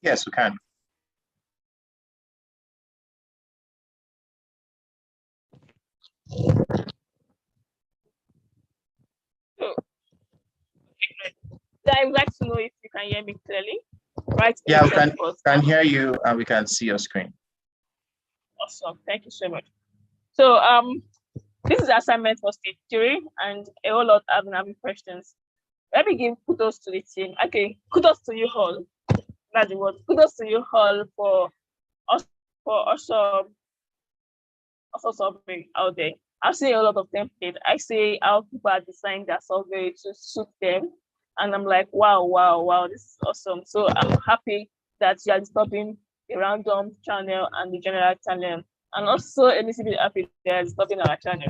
Yes, we can. So, I would like to know if you can hear me clearly. Right? Yeah, we can hear you and we can see your screen. Awesome. Thank you so much. So this is assignment for stage 3 and a whole lot of having questions. Let me give kudos to the team. Okay, kudos to you all. That's the word. Kudos to you all for also survey out there. I see a lot of templates. I see how people are designing their survey to suit them. And I'm like, wow, this is awesome. So I'm happy that you are disturbing the random channel and the general channel. And also a little bit happy that you're disturbing our channel.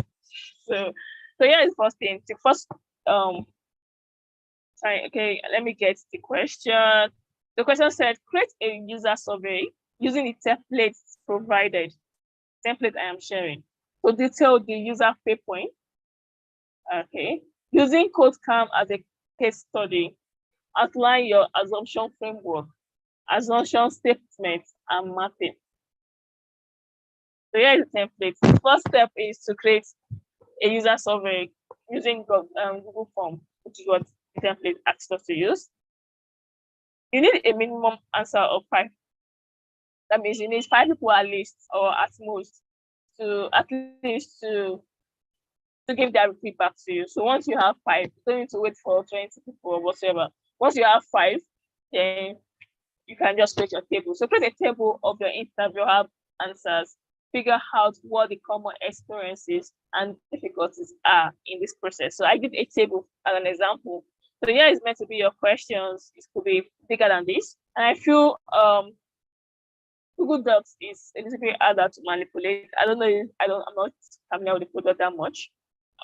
So here is the first thing. The first okay, let me get the question. The question said, create a user survey using the templates provided. Template I am sharing to detail the user pain point. Okay, using KodeCamp as a case study, outline your assumption framework, assumption statements, and mapping. So here is the template. The first step is to create a user survey using Google Form, which is what the template asks us to use. You need a minimum answer of 5. That means you need 5 people at least, or at most, to give their feedback to you. So once you have 5, you don't need to wait for 20 people or whatever. Once you have 5, then you can just create your table. So create a table of your interview, have answers, figure out what the common experiences and difficulties are in this process. So I give a table as an example. So here is meant to be your questions. It could be bigger than this. And I feel Google Docs is a little bit harder to manipulate. I don't know if I'm not familiar with the product that much,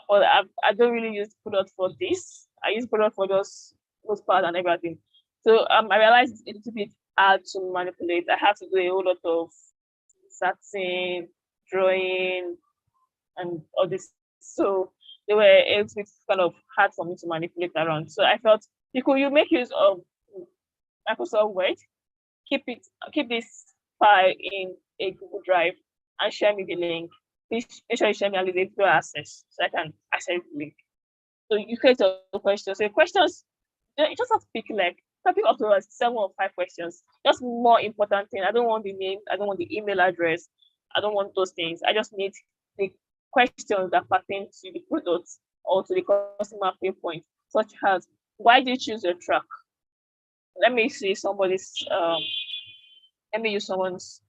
but I don't really use the product for this. I use product for just most part and everything. So I realized it's a little bit hard to manipulate. I have to do a whole lot of setting, drawing, and all this. So they were a little bit kind of hard for me to manipulate around. So I felt you make use of Microsoft Word, keep this file in a Google Drive and share me the link. Please make sure you share me a link to access so I can access the link. So you create your questions. So questions, you just have to pick pick up to 7 or 5 questions. Just more important thing. I don't want the name, I don't want the email address, I don't want those things. I just need the questions that pertain to the product or to the customer pain point, such as why did you choose your track? Let me see somebody's let me use someone's.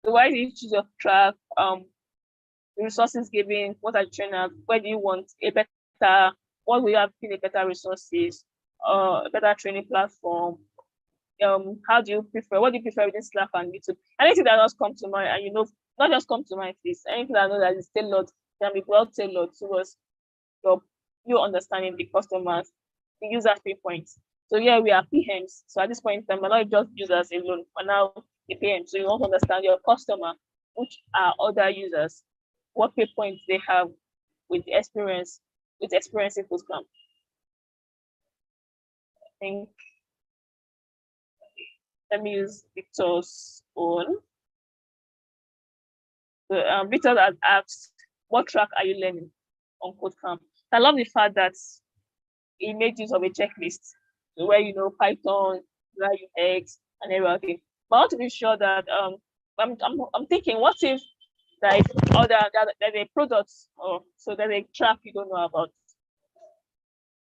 So why did you choose your track? The resources given, what are the trainers, where do you want a better, what will you have been a better resources, a better training platform? How do you prefer, what do you prefer within Slack and YouTube? Anything that does come to mind, and not just come to mind, please. Anything that I know that is tailored, can be well tailored towards you understanding the customers, the user pain points. So yeah, we are PMs. So at this point in time, we're not just users alone, but now the PM. So you want to understand your customer, which are other users, what pain points they have with experiencing KodeCamp. I think let me use Victor's own. So Victor has asked, what track are you learning on KodeCamp? I love the fact that he made use of a checklist where Python, UX, and everything. But I want to be sure that I'm thinking, what if there is there's a product or so there's a track you don't know about?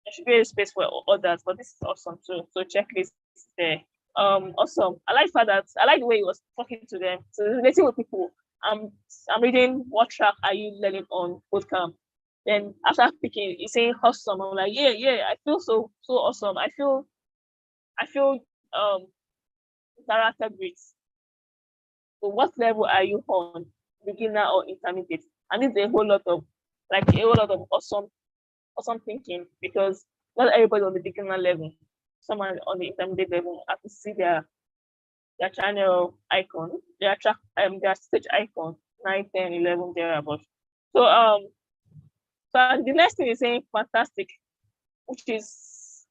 There should be a space for others, but this is awesome too. So checklist is there. Awesome. I like the way he was talking to them. So relating with people. I'm reading, what track are you learning on KodeCamp? Then after picking, he's saying awesome. I'm like, yeah, I feel so awesome. I feel interacted with. So what level are you on? Beginner or intermediate? And it's a whole lot of awesome thinking, because not everybody on the beginner level. Someone on the intermediate level have to see their channel icon, their stage icon, 9, 10, 11, thereabout. So the next thing is saying fantastic, which is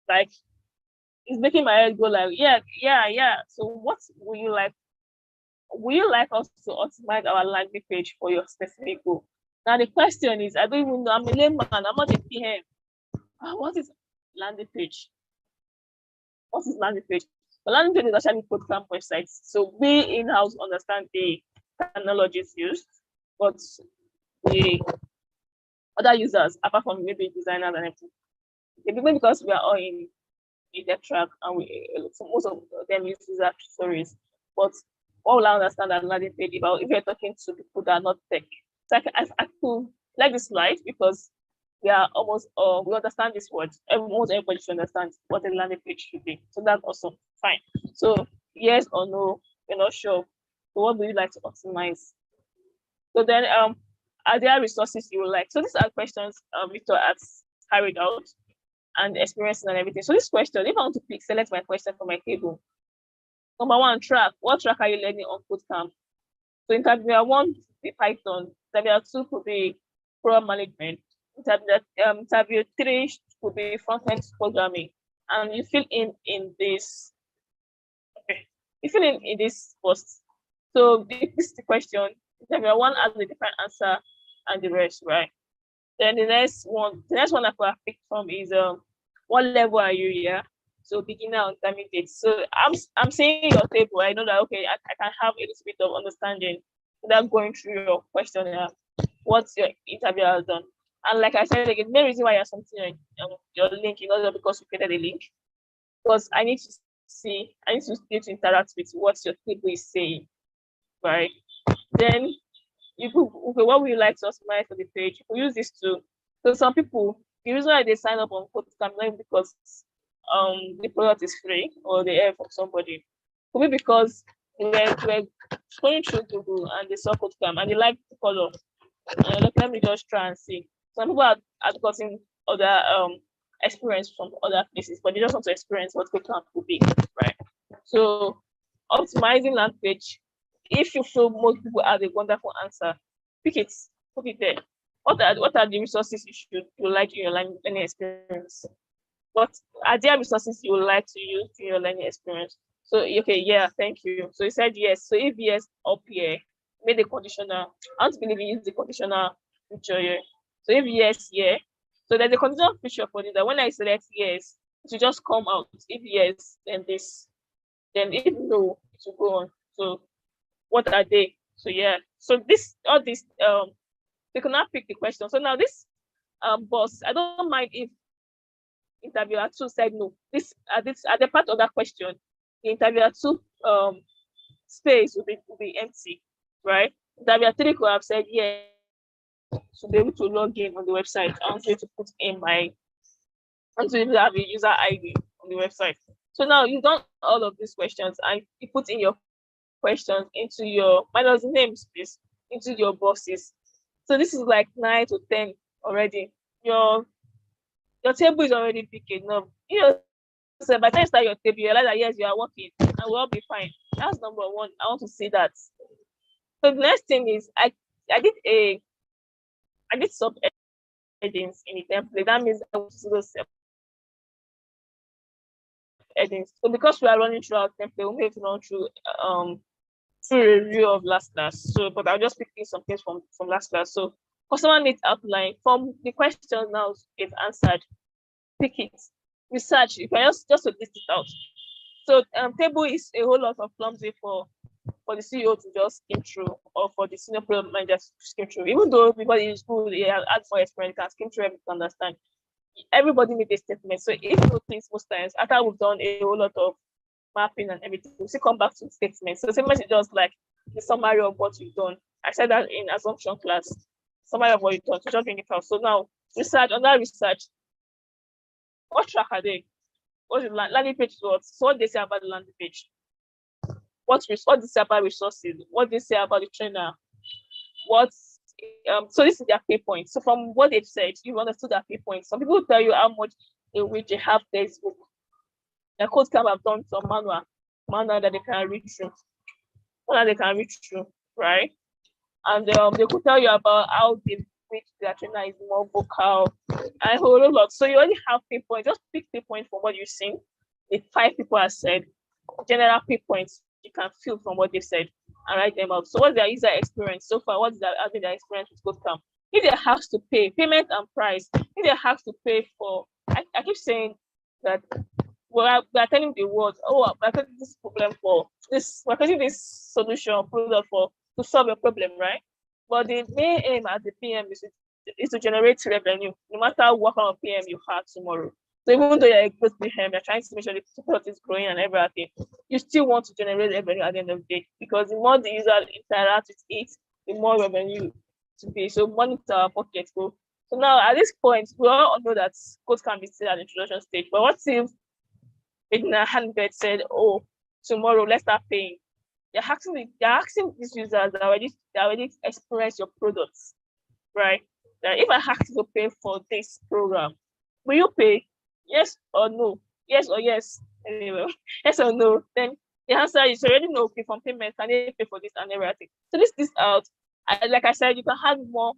like it's making my head go like, yeah. So what would you like? Would you like us to optimize our landing page for your specific goal? Now the question is, I don't even know. I'm a layman. I'm not a PM. What is landing page? What is landing page? The landing page is actually KodeCamp websites. So we in-house understand the technologies used, but the other users, apart from maybe designers and everything, maybe because we are all in the track and so most of them use user stories. But what will I understand that landing page about if you're talking to people that are not tech? So I could like this slide because we are almost we understand this word. Almost everybody should understand what a landing page should be. So that's awesome. Fine. So yes or no, you're not sure. So what would you like to optimize? So then are there resources you would like? So these are questions Victor has carried out and experiences and everything. So this question, if I want to pick, select my question from my table. Number one, track. What track are you learning on KodeCamp? So interviewer one could be Python. Interviewer two could be program management. Interview three could be front-end programming. And you fill in this. Okay. You fill in this first. So this is the question. Interviewer one has a different answer and the rest, right? Then the next one I could have picked from is what level are you here? So beginner or intermediate. So I'm saying your table. I know that okay, I can have a little bit of understanding without going through your questionnaire. What's your interview has done? And like I said again, the reason why you're something your link is not because you created a link. Because I need to be able to interact with what your table is saying. Right. Then you could, okay, what would you like to optimize for the page? You could use this too. So some people, the reason why they sign up on KodeCamp not because the product is free or they hear from somebody. Could be because we're going through Google and they saw KodeCamp and they like the color. And look, let me just try and see. Some people have gotten other experience from other places, but they just want to experience what KodeCamp could be, right? So optimizing land page. If you feel most people have a wonderful answer, pick it, put it there. What are the resources you like in your learning experience? What are there resources you would like to use in your learning experience? So okay, yeah, thank you. So he said yes. So if yes up here, made the conditional. I want to believe he used the conditional feature here. So if yes, yeah. So there's a conditional feature for this that when I select yes, it will just come out. If yes, then this. Then if no, it will go on. So what are they? So yeah. So all this they cannot pick the question. So now this boss, I don't mind if interviewer two said no. This at the part of that question, the interviewer two space will be empty, right? Interviewer three could have said yes to be able to log in on the website. I want you to put in my I want to have a user ID on the website. So now you've done all of these questions and you put in your questions into your minus namespace into your boxes. So this is like 9 to 10 already. Your table is already big enough. So by the time you start your table, you realize that yes, you are working and we'll all be fine. That's number one. I want to see that. So the next thing is I did sub headings in the template. That means I want to see those headings. So because we are running through our template, we have to run through a review of last class. So but I'll just pick some things from last class. So customer needs outline from the questions now it's answered. Pick it. Research. You can just to list it out. So table is a whole lot of clumsy for the CEO to just skim through or for the senior product manager to skim through. Even though everybody is good, they have had for experience, can skim through everything to understand. Everybody needs a statement. So if you notice most times after we've done a whole lot of mapping and everything, we still come back to statements. So statement is just like the summary of what you've done. I said that in assumption class. Summary of what you've done. So just bring it out. So now research, on that research, what track are they? What is landing page results? So what they say about the landing page? What they say about resources? What they say about the trainer? So this is their pay points. So from what they've said, you've understood their pay points. Some people tell you how much in which they have textbook. The KodeCamp have done some manual that they can read through, right? And they could tell you about how they which their trainer is more vocal and a whole lot. So you already have pay points. Just pick pay points from what you've seen the 5 people have said, general key points you can feel from what they said and write them out. So what's their user experience so far? What is having their experience with CodeCamp? If they have to pay, payment and price, if they have to pay for, I keep saying that we're telling the world, oh, we're getting this problem for this, we're getting this solution product for to solve a problem, right? But the main aim as the PM is to generate revenue, no matter what kind of PM you have tomorrow. So even though you're a good PM, you're trying to make sure the product is growing and everything, you still want to generate revenue at the end of the day, because the more the user interacts with it, the more revenue to pay. So money to our pocket go. So now at this point, we all know that CodeCamp is still at the introduction stage. But what if Edna Handbed said, "Oh, tomorrow let's start paying"? They're asking these users that already experienced your products, right? That if I ask you to pay for this program, will you pay? Yes or no? Yes or yes? Anyway, yes or no? Then the answer is already no. Okay, from payment, can they pay for this and everything? So this out. Like I said, you can have more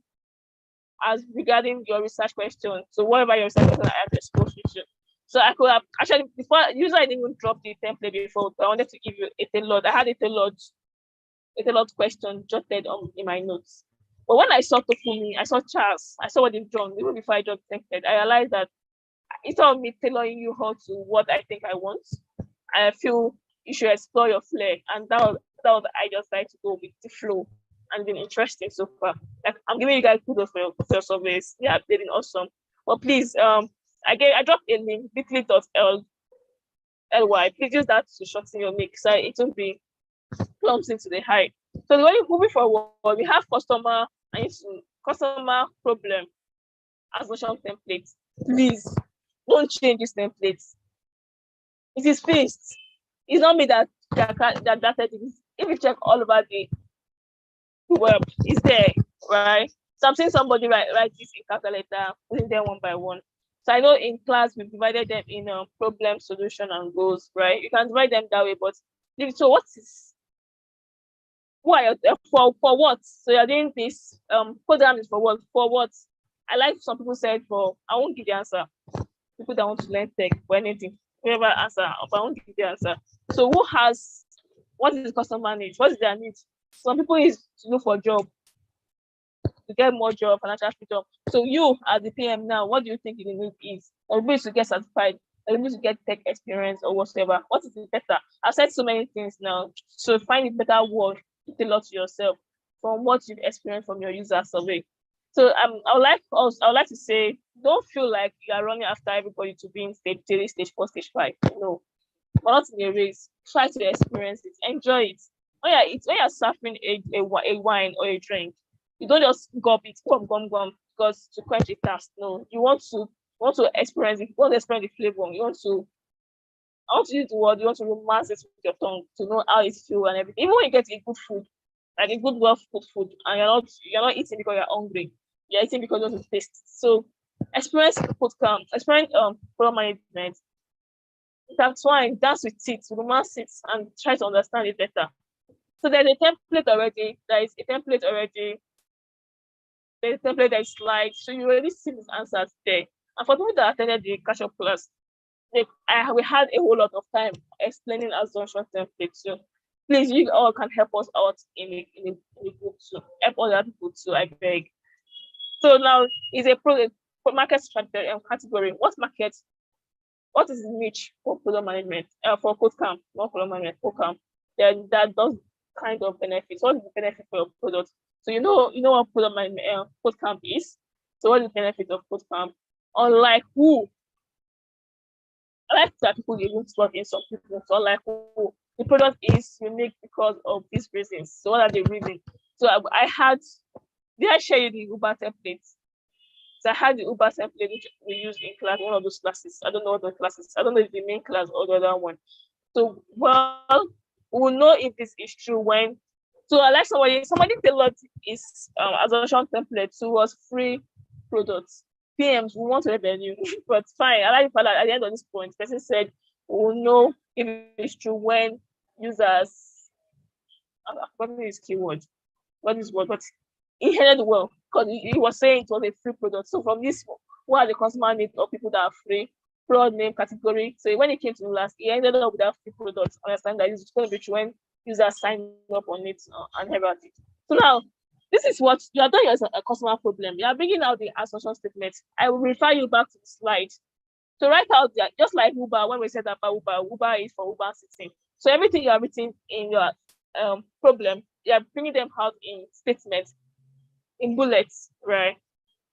as regarding your research question. So whatever your research question, I have exposed you. So I could have actually before user I didn't even drop the template before. I wanted to give you a tailored. I had a tailored question jotted on in my notes. But when I saw Tofumi, I saw Charles, I saw what they've done even before I dropped the template. I realized that instead of me tailoring you how to what I think I want, I feel you should explore your flair, and that was I just decided to go with the flow and been interesting so far. Like I'm giving you guys kudos for your surveys. Yeah, they've been awesome. But please, I dropped a link bit.ly. Please use that to shorten your nick so it won't be clumsy to the high. So the way moving forward, we have customer problem assumption templates. Please don't change this template. It is fixed. It's not me that it is. If you check all over the web, it's there, right? So I'm seeing somebody write this in calculator, putting them one by one. So I know in class we divided them in problem, solution, and goals, right? You can divide them that way, but so what is why for what? So you're doing this program is for what? For what? I like some people said for I won't give the answer. People that want to learn tech or anything, whoever answer, but I won't give the answer. So what is the customer need? What is their need? Some people is to look for a job, to get more job, financial freedom. So you as the PM now, what do you think the need is? Or maybe to get certified, or maybe to get tech experience or whatever. What is it better? I've said so many things now. So find a better word to tailor to yourself from what you've experienced from your user survey. So I would like to say, don't feel like you are running after everybody to be in stage 3, stage 4, stage 5. No, we're not in a race. Try to experience it, enjoy it. When you're suffering a wine or a drink, you don't just gulp it, gum, because to quench a thirst. No, you want to experience it. You want to experience the flavor. I want to use the word. You want to romance it with your tongue to know how it feels and everything. Even when you get a good food, like a good well cooked food, and you're not eating because you're hungry. You're eating because you want to taste. So experience CodeCamp, experience product management. That's why dance with it, romance it, and try to understand it better. So there's a template already. There's a template that is slide. So you already see these answers there. And for people that attended the catch-up class, we had a whole lot of time explaining assumption templates. So please, you all can help us out in a group too. Help other people too, I beg. So now is a market strategy category. What is the niche for product management? For CodeCamp, not product management, CodeCamp. Then that does kind of benefits. What is the benefit for your product? So you know what product management CodeCamp is. So what is the benefit of CodeCamp? Unlike who? I like that people even work in some people. So unlike who, the product is unique because of these reasons. So what are the reasons? So did I share you the Uber templates? So I had the Uber template which we used in class, one of those classes. I don't know what the classes. I don't know if the main class or the other one. So we'll know if this is true when. So I like somebody tailored his assumption template towards free products. PMs, we want revenue, but fine. I like the fact that at the end of this point, the person said we'll know if it's true when users. I've forgotten his keyword. What is what? But he headed well because he was saying it was a free product. So from this, what are the customer needs of people that are free? fraud name category. So when it came to last, he ended up with that few products. Understand that it's going to be true when users sign up on it and everything. So now, this is what you are doing as a customer problem. You are bringing out the assumption statement. I will refer you back to the slide. So write out that, just like Uber, when we said about Uber is for Uber system. So everything you are written in your problem, you are bringing them out in statements, in bullets, right?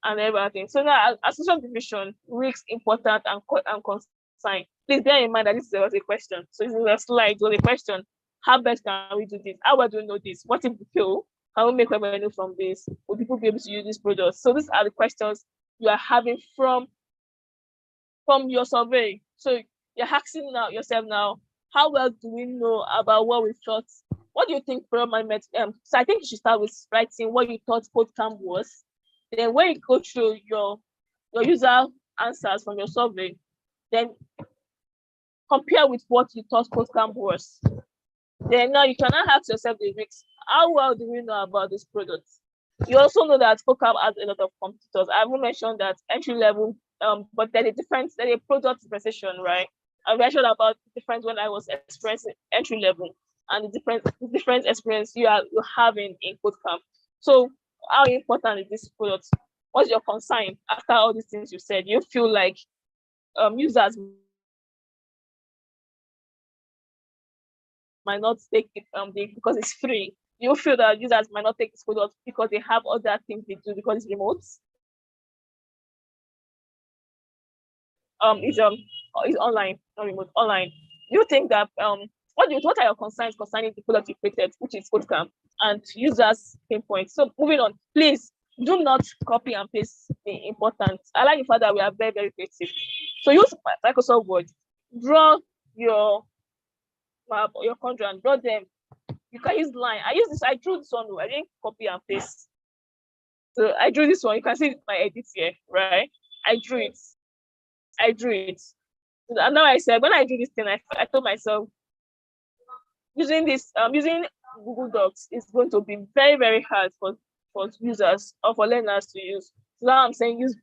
And everything. So now, assumption division, risks, important and consign. Please bear in mind that this was a question. So this is a slide with a question. How best can we do this? How well do we know this? What if we fail? Can we make revenue from this? Will people be able to use this product? So these are the questions you are having from your survey. So you're asking now yourself now, how well do we know about what we thought? What do you think from my so I think you should start with writing what you thought KodeCamp was. Then when you go through your user answers from your survey, then compare with what you thought KodeCamp was. Then now you can now ask yourself the risks. How well do we know about this product? You also know that KodeCamp has a lot of competitors. I haven't mentioned that entry level, but there's a product differentiation, right? I mentioned about the difference when I was expressing entry level and the different experience you're having in KodeCamp. So how important is this product? What's your concern after all these things you said? You feel like users might not take it because it's free. You feel that users might not take this product because they have other things they do because it's remote. Is online, not remote, online. You think that what are your concerns concerning the product you created, which is KodeCamp, and users pain points? So moving on, please do not copy and paste the important. I like the fact that we are very, very creative. So use Microsoft Word, draw your map or your conjoint, draw them. You can use line. I drew this one, I didn't copy and paste. So I drew this one. You can see my edit here, right? I drew it. And now I said, when I do this thing, I told myself, using Google Docs is going to be very, very hard for users or for learners to use. So now I'm saying use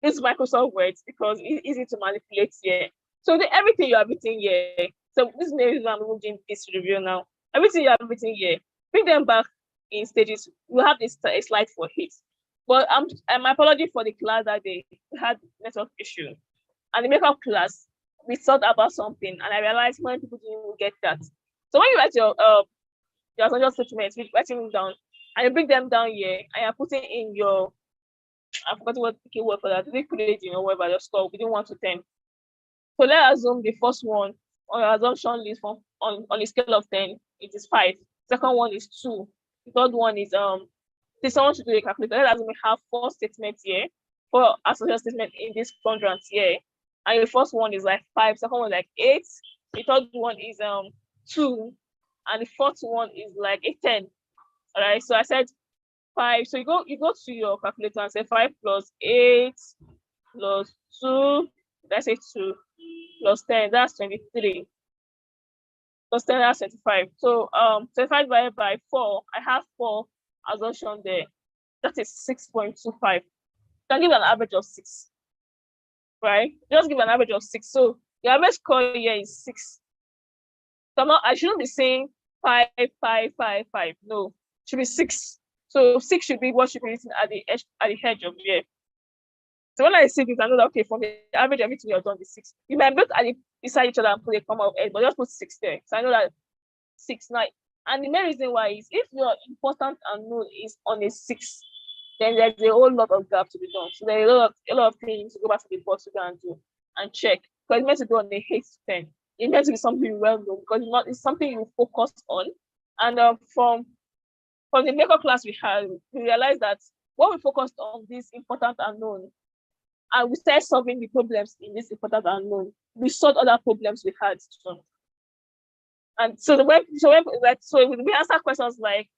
Microsoft Word because it's easy to manipulate here. So everything you have written here. So this is the reason I'm moving this review now. Everything you have written here, bring them back in stages. We have this a slide for it. But my apology for the class that they had network issue. And the makeup class, we thought about something, and I realized many people didn't get that. So when you write your assumption statements, you write them down, and you bring them down here, and you're putting in your, I forgot what the keyword for that. They create, whatever your score within 1 to 10. So let's assume the first one on your assumption list on a scale of 10, it is 5. Second one is 2. The third one is someone should do a calculator. Let's assume we have 4 statements here, 4 assumption statements in this quadrant here. And the first one is like 5, second one is like 8, the third one is 2, and the fourth one is like a 10. All right, so I said 5. So you go to your calculator and say 5 plus 8 plus 2, that's a 2, plus 10, that's 23. Plus 10, that's 25. So 25 divided by 4, I have 4 assumption there. That is 6.25. Can give an average of 6. Right? Just give an average of 6. So the average score here is 6. So I shouldn't be saying 5, 5, 5, 5. No, it should be 6. So 6 should be what should be written at the edge of here. So when I see this, I know that okay, from the average, everything you've done is 6. You might put beside each other and put a comma of 8, but just put 6 there. So I know that 6, 9. And the main reason why is if your important unknown is on a 6, then there's a whole lot of gap to be done. So there's a lot of things to go back to the box to go and do and check. Because it's meant to be on a 8 to 10. It's meant to be something well known because it's something you focus on. And from the makeup class we had, we realized that when we focused on this important unknown and we started solving the problems in this important unknown, we solved other problems we had too. And so we answer questions like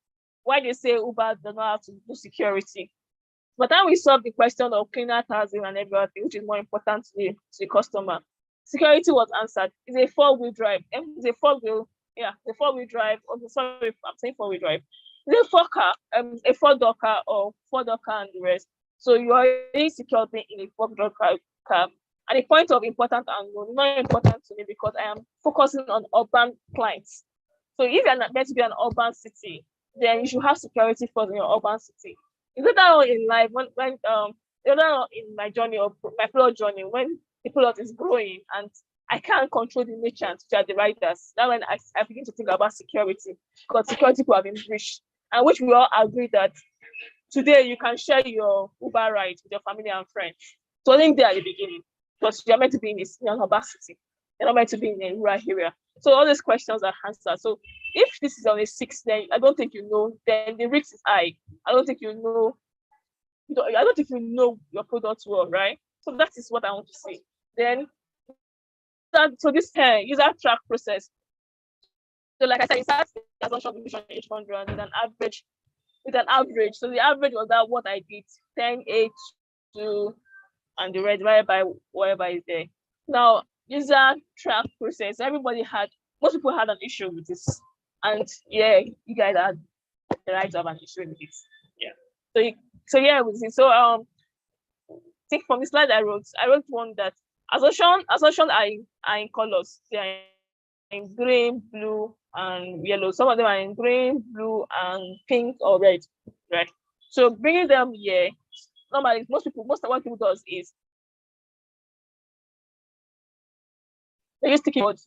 why they say Uber does not have to do security. But then we solve the question of cleaner housing and everything, which is more important to the customer. Security was answered. It's a 4-wheel drive. It's a 4-wheel, the 4-wheel drive. Sorry, I'm saying 4-wheel drive. It's a 4-car, a 4-door car or 4-door car and the rest. So you are already secured in a KodeCamp. And the point of important and not important to me because I am focusing on urban clients. So if you're not meant to be an urban city, then you should have security first in your urban city. Is it that in life when in my journey or my product journey when the product is growing and I can't control the merchants which are the writers. That's when I begin to think about security because security could have been breached, and which we all agree that today you can share your Uber ride with your family and friends. So I think there at the beginning, because you're meant to be in this urban city, you're not meant to be in a rural area. So all these questions are answered. So if this is on a 6, then I don't think you know. Then the risk is high. I don't think you know. I don't think you know your product well, right? So that is what I want to say. Then so this user track process. So like I said, it starts with the assumption division H100 with an average. So the average was that what I did 10, 8, 2, and the red divided by whatever is there. Now, user track process. Most people had an issue with this, and yeah, you guys had the right to have an issue with it. Yeah. So yeah, with it. So I think from the slide I wrote one that assumption are in colors. They are in green, blue, and yellow. Some of them are in green, blue, and pink or red, right? So bringing them here, normally what people does is they use sticky notes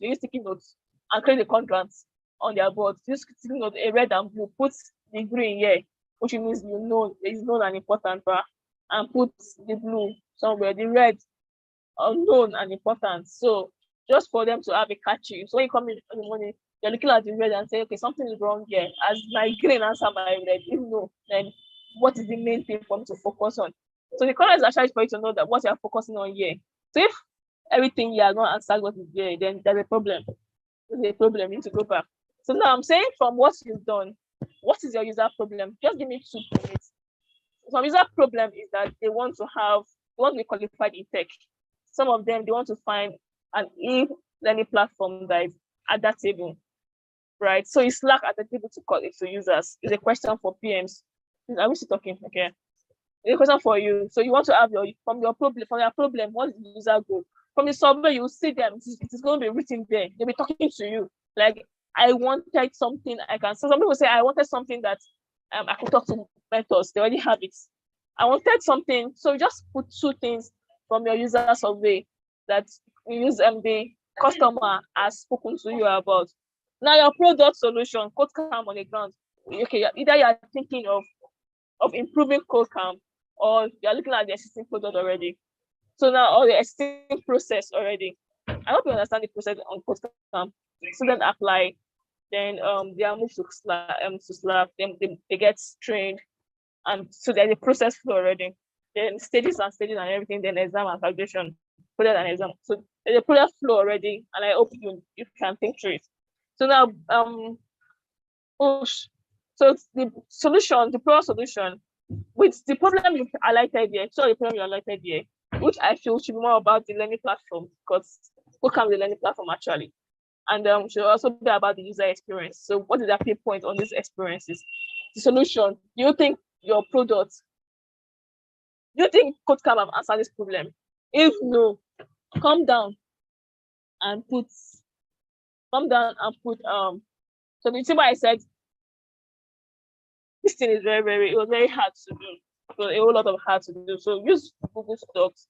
and create the contracts on their board. Use sticky note, a red and blue, put the green here, which means it's known and important, and put the blue somewhere, the red unknown and important. So just for them to have a catchy. So when you come in the morning, you're looking at the red and say, okay, something is wrong here. As my green answer my red, you know, then what is the main thing for me to focus on? So the color is actually for you to know that what you're focusing on here. So if everything you are not answered what is there, then there's a problem. There's a problem. You need to go back. So now I'm saying from what you've done, what is your user problem? Just give me 2 minutes. Some user problem is that they want to be qualified in tech. Some of them, they want to find an e-learning platform that is adaptable, right? So it's lack adaptable to call it to users. It's a question for PMs. Are we still talking? Okay. It's a question for you. So you want to have from your problem, what is the user goal? From the survey, you see them. It is going to be written there. They'll be talking to you. Like, I wanted something I can. So some people say, I wanted something that I could talk to mentors. They already have it. I wanted something. So just put 2 things from your user survey that you use the customer has spoken to you about. Now your product solution, KodeCamp on the ground. Okay, either you are thinking of improving KodeCamp or you're looking at the existing product already. So now all the existing process already. I hope you understand the process on KodeCamp. Students apply, then they are moved to Slack, then they get trained, and so there's a process flow already. Then stages and everything, then exam and validation, product and exam. So there's a product flow already, and I hope you can think through it. So now so the solution, the product solution, with the problem you highlighted here, which I feel should be more about the learning platform, because KodeCamp is the learning platform actually. And should also be about the user experience. So what is the key point on these experiences? The solution, do you think your product, do you think KodeCamp have answered this problem? If no, come down and put so the thing I said, this thing is it was very hard to do. So a whole lot of hard to do. So use Google Docs,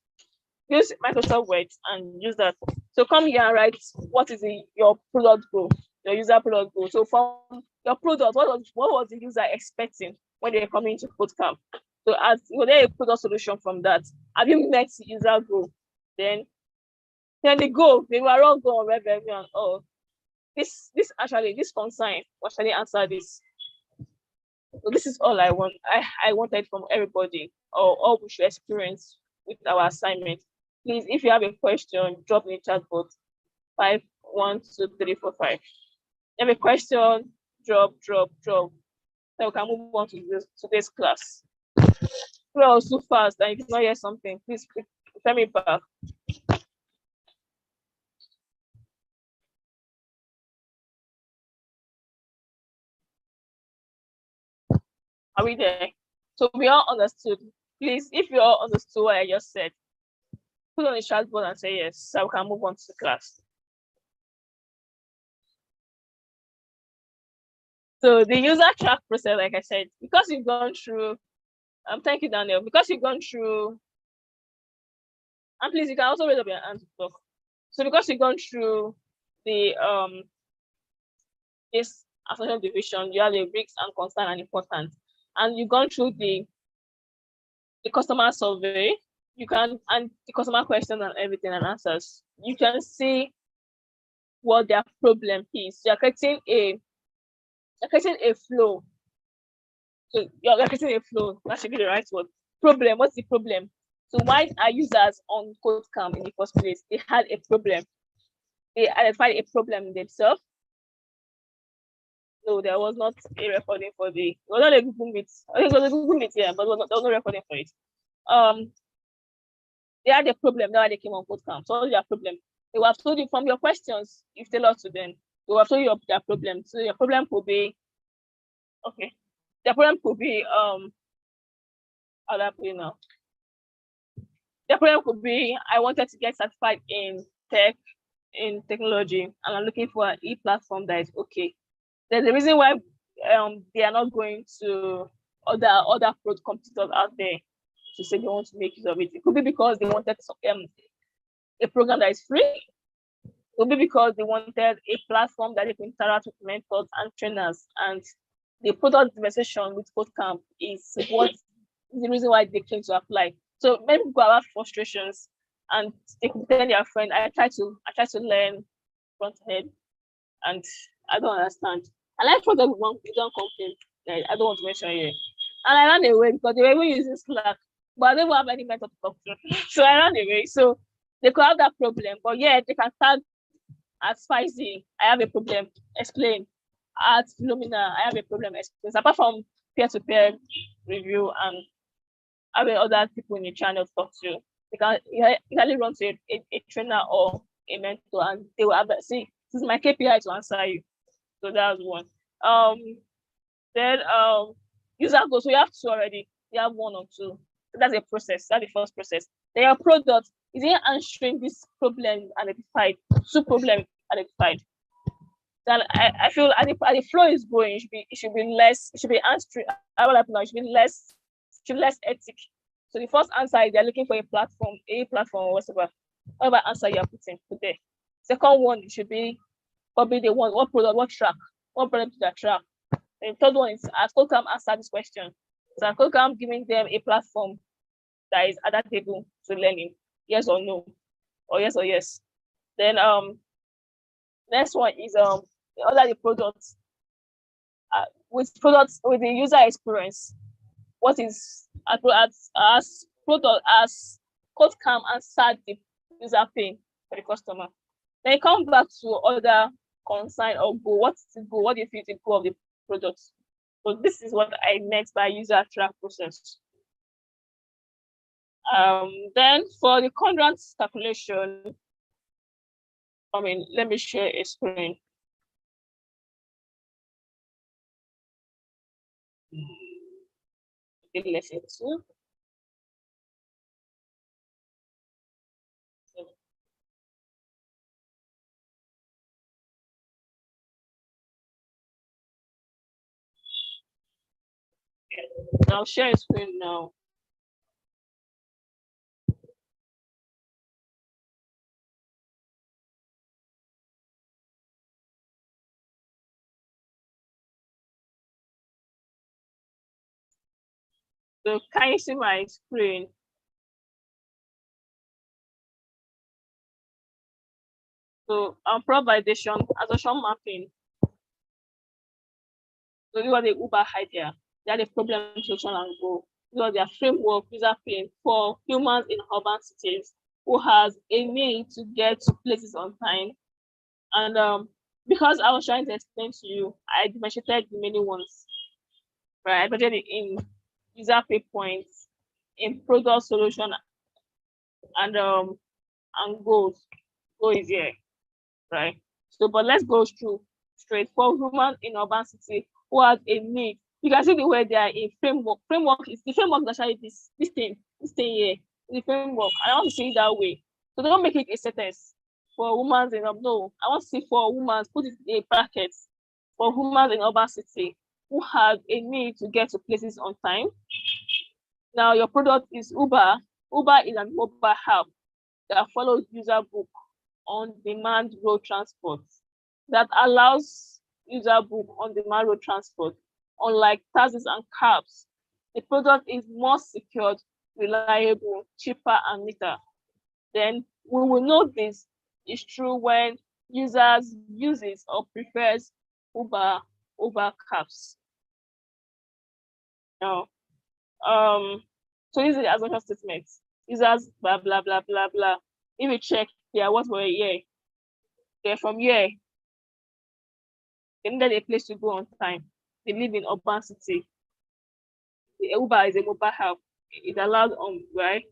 use Microsoft Word, and use that. So come here and write what is your product goal, your user product goal. So from your product, what was the user expecting when they're coming to KodeCamp? So as there a product solution from that? Have you met the user goal? Then the goal, they were all go on revenue and all. This concern actually answer this. So this is all I want. I wanted from everybody, or all we should experience with our assignment. Please, if you have a question, drop in the chat box. 5, 1, 2, 3, 4, 5. If you have a question, drop. Then we can move on to today's class. We are so fast, and if you not hear something, please tell me back. Are we there? So we all understood please, if you all understood what I just said, put on the chat board and say yes, so we can move on to the class. So the user track process, like I said, because you've gone through, thank you, Daniel, because you've gone through, and please, you can also raise up your hand to talk. So because you've gone through the this association division, you have the risks and concern and important, and you've gone through the customer survey, you can, and the customer questions and everything and answers, you can see what their problem is. You're creating a flow. So you're creating a flow. That should be the right word. Problem. What's the problem? So why are users on KodeCamp in the first place? They had a problem. They identified a problem in themselves. No, there was not a recording for the. It was not a Google Meet. I think it was a Google Meet, yeah, but there was no recording for it. They had a problem. That's why they came on KodeCamp. So what's their problem? They will have told you from your questions. You've tailored to them. They will have told you their problem. So your problem could be, okay. The problem could be how do I put it now? The problem could be I wanted to get certified in technology, and I'm looking for an e-platform that is okay. There's a reason why they are not going to other competitors out there to say they want to make use of it. It could be because they wanted a program that is free. It could be because they wanted a platform that they can interact with mentors and trainers, and the product diversification with KodeCamp is what is the reason why they came to apply. So many people have frustrations, and they can tell their friend, I try to learn front end, and I don't understand. I like front end one, you don't complain. I don't want to mention here. And I ran away because they were even using Slack, but I don't have any method to talk to. So I ran away. So they could have that problem, but yeah, they can start at Spicy. I have a problem. Explain. At Philomena, I have a problem. Explain. Apart from peer-to-peer review and having other people in the channel talk to, you can run to a trainer or a mentor, and they will have see. This is my KPI to answer you. So that's one. Then user goals. So you have two already. You have one or two. So that's a process. That's the first process. Then your product is it answering this problem identified. Two problems identified. Then I feel as the flow is going, it should be less. It should be answering. It should be less. It should be less ethic. So the first answer is they're looking for a platform, whatever answer you're putting there. Second one, it should be probably the one, what product, what track, what product to that track. And the third one is as KodeCamp answer this question. So KodeCamp giving them a platform that is adaptable to learning, yes or no, or yes or yes. Then next one is the products. With the user experience, what is as KodeCamp answered the user pain for the customer. Then you come back to other concern or goal. What's the goal? What do you feel the goal of the product? So this is what I meant by user track process. Then for the contract calculation, let me share a screen. Lesson 2. I'll share a screen now. So can you see my screen? So validation, assumption mapping. So these are the Uber idea. They are the problem solution and goal. These are their framework user pain for humans in urban cities who has a need to get to places on time. And because I was trying to explain to you, I demonstrated many ones. Right, I demonstrated in user pain points, in product solution, and goals. Goal is here, right? So, but let's go through straight for human in urban city who has a need You can see the way they are in framework. Framework is the framework that actually this thing here, the framework. I want to see it that way. So don't make it a sentence for women in no. I want to see for women, put it in brackets for women in urban city who have a need to get to places on time. Now your product is Uber. Uber is an mobile app that follows user book on demand road transport that allows user book on demand road transport. Unlike taxis and cabs, the product is more secured, reliable, cheaper, and neater. Then we will know this is true when users uses or prefers Uber over cabs. Now, so this is the assumption statement. Users blah blah blah blah blah. If you check, what for a year? They're from here. They needed a place to go on time. They live in urban city. The Uber is a mobile app. It allows right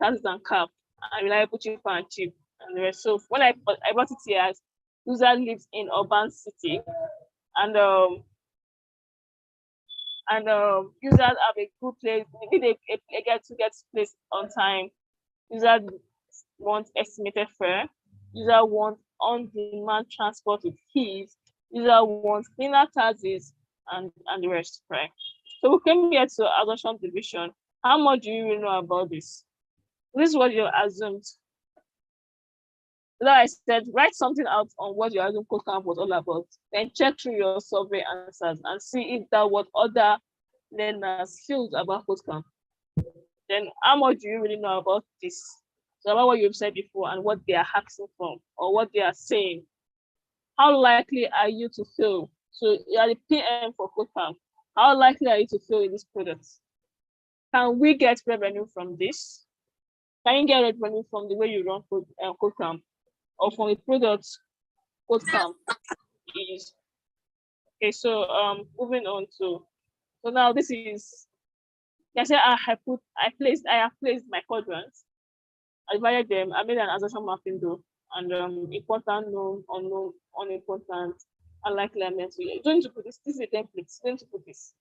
taxis and cab and reliable, cheaper and cheap. And the rest. So when I brought it here as user lives in urban city and users have a good place, they need a get place on time. Users want estimated fare. User want on-demand transport with ease. User wants cleaner taxis and the rest, right? So we came here to assumption division. How much do you really know about this? This is what you assumed. Like I said, write something out on what your assumed KodeCamp was all about. Then check through your survey answers and see if that what other learners feel about KodeCamp. Then how much do you really know about this? So about what you've said before and what they are asking from or what they are saying. How likely are you to fail? So you are the PM for KodeCamp. How likely are you to fail in this product? Can we get revenue from this? Can you get revenue from the way you run KodeCamp or from the product KodeCamp is? Okay, so moving on to, so now this is, I said I have placed my quadrants. I divided them. I made an assumption mapping though, and important, known, unknown, unimportant, unlikely, I meant to. You don't need to put this. This is a template. You don't need to put this.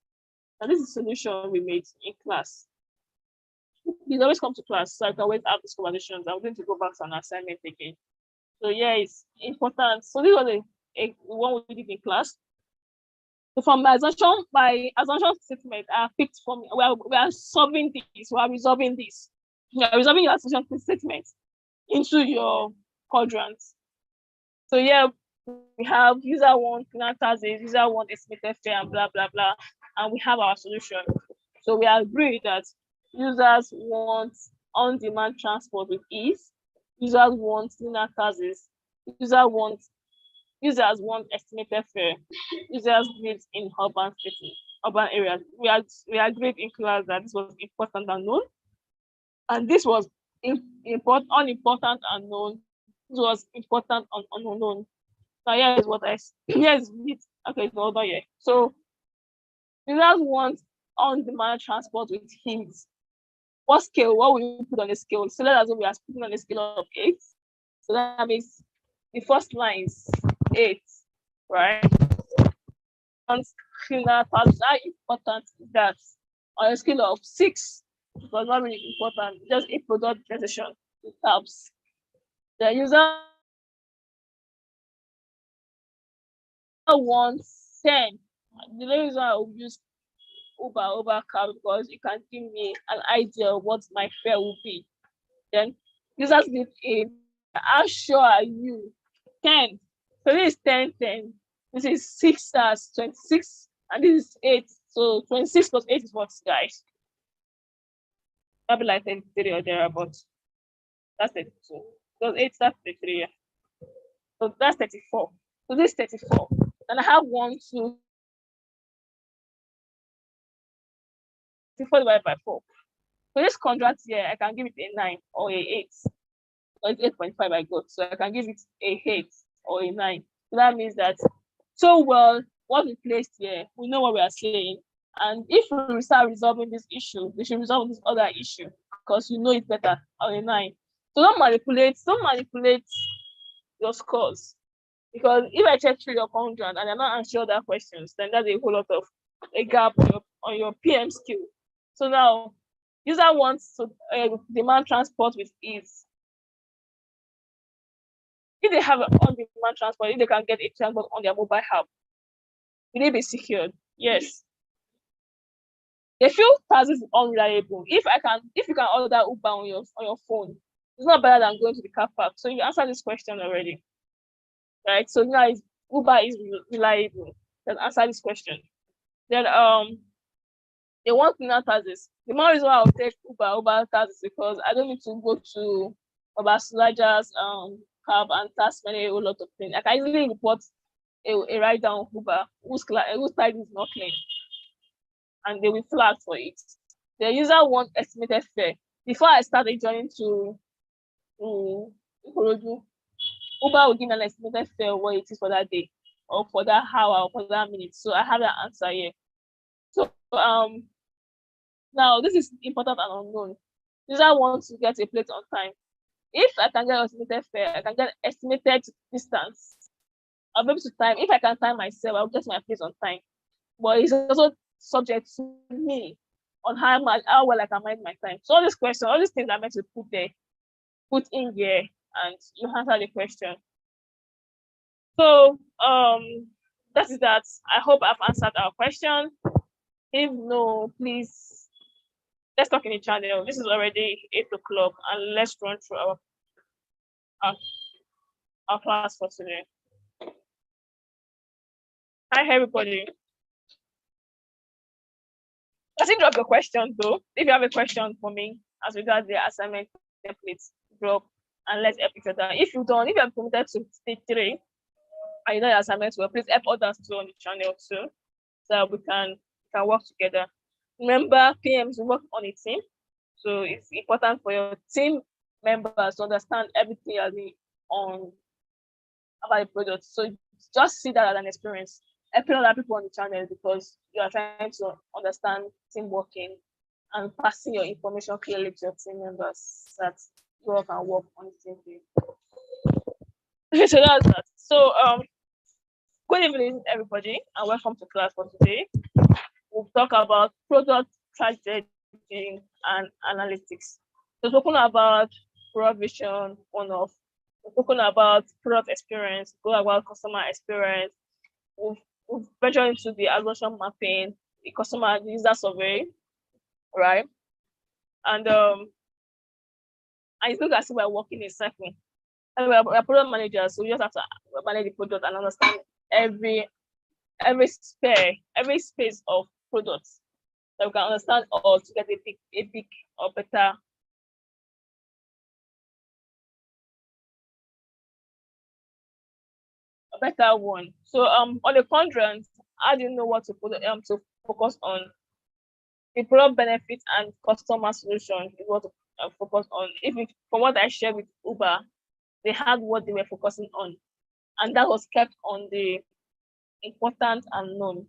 And this is the solution we made in class. Please always come to class so I can always have these conversations. I'm going to go back to an assignment again. So yeah, it's important. So this was a one we did in class. So from my assumption statement, I picked from we are solving this. We are resolving this. You are resolving your assumption statement into your quadrants. So yeah, we have user want cleaner taxes, user want estimated fare, and blah blah blah, and we have our solution. So we agree that users want on-demand transport with ease. Users want cleaner taxes. Users want estimated fare. Users live in urban areas. We agreed in class that this was important and known. And this was unimportant and known. This was important and unknown. Now here is what okay, it's not done yet. So users want on-demand transport with ease. What scale? What will you put on a scale? So let's assume we are putting on a scale of 8. So that means the first line is 8, right? Cleaner taxes. How important is that? On a scale of 6, it was not really important. Just a product decision. It helps. The user wants 10. The reason I will use Uber over cab because it can give me an idea of what my fare will be. Then users need in. How sure are you? 10. So this is 10, 10. This is 6 stars, 26, and this is 8. So 26 plus 8 is what, guys? That'll be like 33 or thereabouts. That's 32. So 8 stars, 33. So that's 34. So this is 34. And I have 1, 2, 34 divided by 4. So this contract here, I can give it a 9 or a 8. Or it's 8.5 I got. So I can give it a 8 or a 9. So that means that so well what we placed here, we know what we are saying. And if we start resolving this issue, we should resolve this other issue because you know it better or a 9. So don't manipulate your scores. Because if I check through your contract and you're not answering other questions, then that's a whole lot of a gap in your on your PM skill. So now user wants to demand transport with ease. If they have on-demand transport, if they can get a transport on their mobile app, will they be secured? Yes. They feel taxis is unreliable. If you can order Uber on your phone, it's not better than going to the car park. So you answered this question already, right? So now Uber is reliable. Let's answer this question. Then they want cleaner taxis. The more reason why I'll take Uber taxis because I don't need to go to Obasulaja's cab and tax many a whole lot of things. I can easily report a ride down Uber whose tag is not clean, and they will flag for it. The user wants estimated fare. Before I start a journey to Ikorodu, Uber will give an estimated fare what it is for that day, or for that hour, or for that minute. So I have that answer here. So now this is important and unknown. User wants to get a place on time. If I can get estimated fare, I can get estimated distance. I'll be able to time. If I can time myself, I'll get my place on time. But it's also subject to me on how well I can manage my time. So all these questions, all these things are meant to put in here, and you answer the question. So that is that. I hope I've answered our question. If no, please let's talk in the channel. This is already 8 o'clock, and let's run through our class for today. Hi everybody. Does it drop your question though? If you have a question for me as regards the assignment templates, drop and let's help each other. If you don't, if you are committed to stage 3 and you know your assignments well, please help others too on the channel too, so we can work together. Remember, PMs work on a team, so it's important for your team members to understand everything on about the product. So just see that as an experience. Helping other people on the channel because you are trying to understand team working and passing your information clearly to your team members so that you all can work on the same thing. Okay, so that's that. So good evening everybody and welcome to class for today. We'll talk about product strategy and analytics. So we've spoken about product vision, one-off. We've spoken about product experience, go about customer experience. We've ventured into the assumption mapping, the customer user survey, right? And I look as if we're working in a cycle. And we're product managers, so we just have to manage the product and understand every space of products that we can understand or to get a big or better one. So on the quadrants, how do you know what to focus on? The product benefit and customer solution is what to focus on. From what I shared with Uber, they had what they were focusing on, and that was kept on the important and known.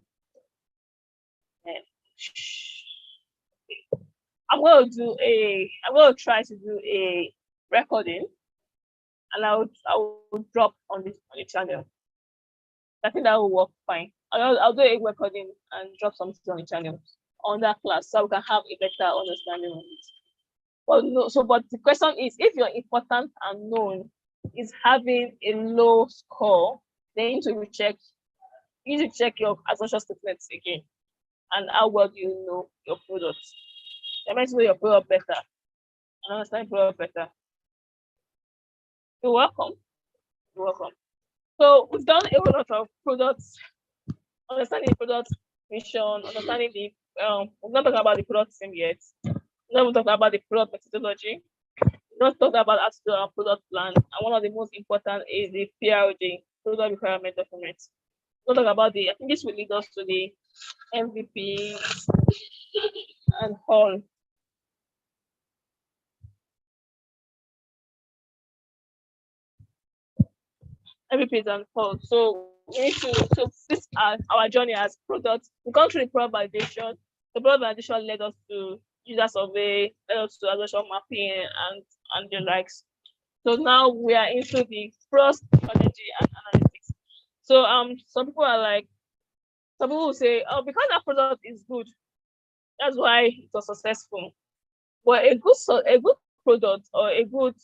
I'm going to try to do a recording, and I will drop on the channel. I think that will work fine. I'll do a recording and drop something on the channel on that class so we can have a better understanding of it. But the question is, if your important and known is having a low score, then you need to check your assumption statements again. And how well do you know your product? You might know your product better and understand your product better. You're welcome. You're welcome. So we've done a whole lot of products, understanding the product mission, understanding the we're not talking about the product team yet. We're not talking about the product methodology. We're not talking about how to do our product plan. And one of the most important is the PROD, product requirement document. We're not talking about I think this will lead us to the MVP and all. MVPs and all. So we need to this our journey as products. We've gone through the product validation. The product validation led us to user survey, led us to assumption mapping and the likes. So now we are into the product strategy and analytics. So some people will say, oh, because that product is good, That's why it was successful. But a good product or a good,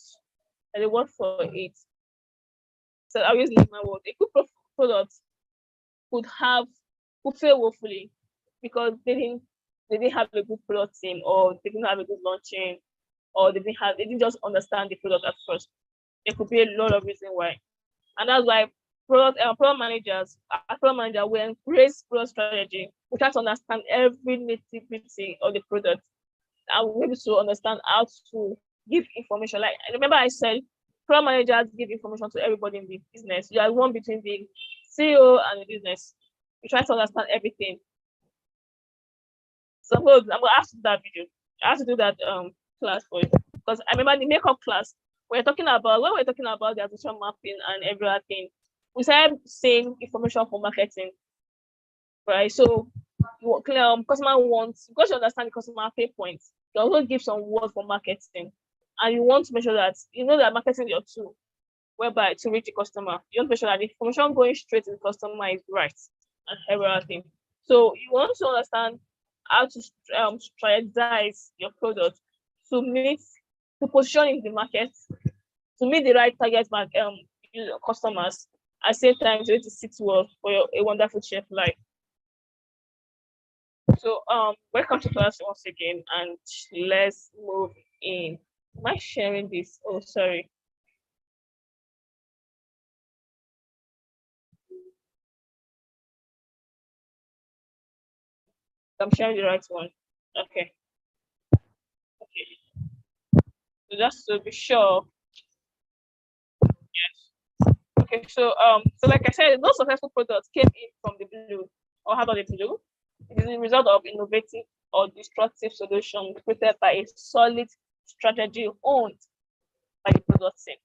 and the word for it. So I use my word. A good product could have could fail woefully because they didn't have a good product team, or they didn't have a good launching, or they didn't just understand the product at first. There could be a lot of reasons why, and that's why product managers, product manager, will embrace product strategy. We try to understand every nitty-gritty of the product, and we're able to understand how to give information. Like, I remember I said, product managers give information to everybody in the business. You are one between the CEO and the business. You try to understand everything. Suppose I'm gonna ask you that video. I have to do that class for you, because I remember the makeup class. We're talking about the attention mapping and everything. We started saying information for marketing, right? So customer wants, because you understand the customer pain points, you also give some words for marketing, and you want to make sure that you know that marketing is your tool, whereby to reach the customer. You want to make sure that the information going straight to the customer is right and everything. So you want to understand how to strategize your product to meet to position in the market, to meet the right target customers, at the same time to sit well for a wonderful chef life. So welcome to class once again, and let's move in. Am I sharing this? Oh, sorry. I'm sharing the right one. Okay. So just to be sure. Yes. Okay. So like I said, no successful products came in from the blue, or how about the blue? It is the result of innovative or destructive solution created by a solid strategy owned by the product team.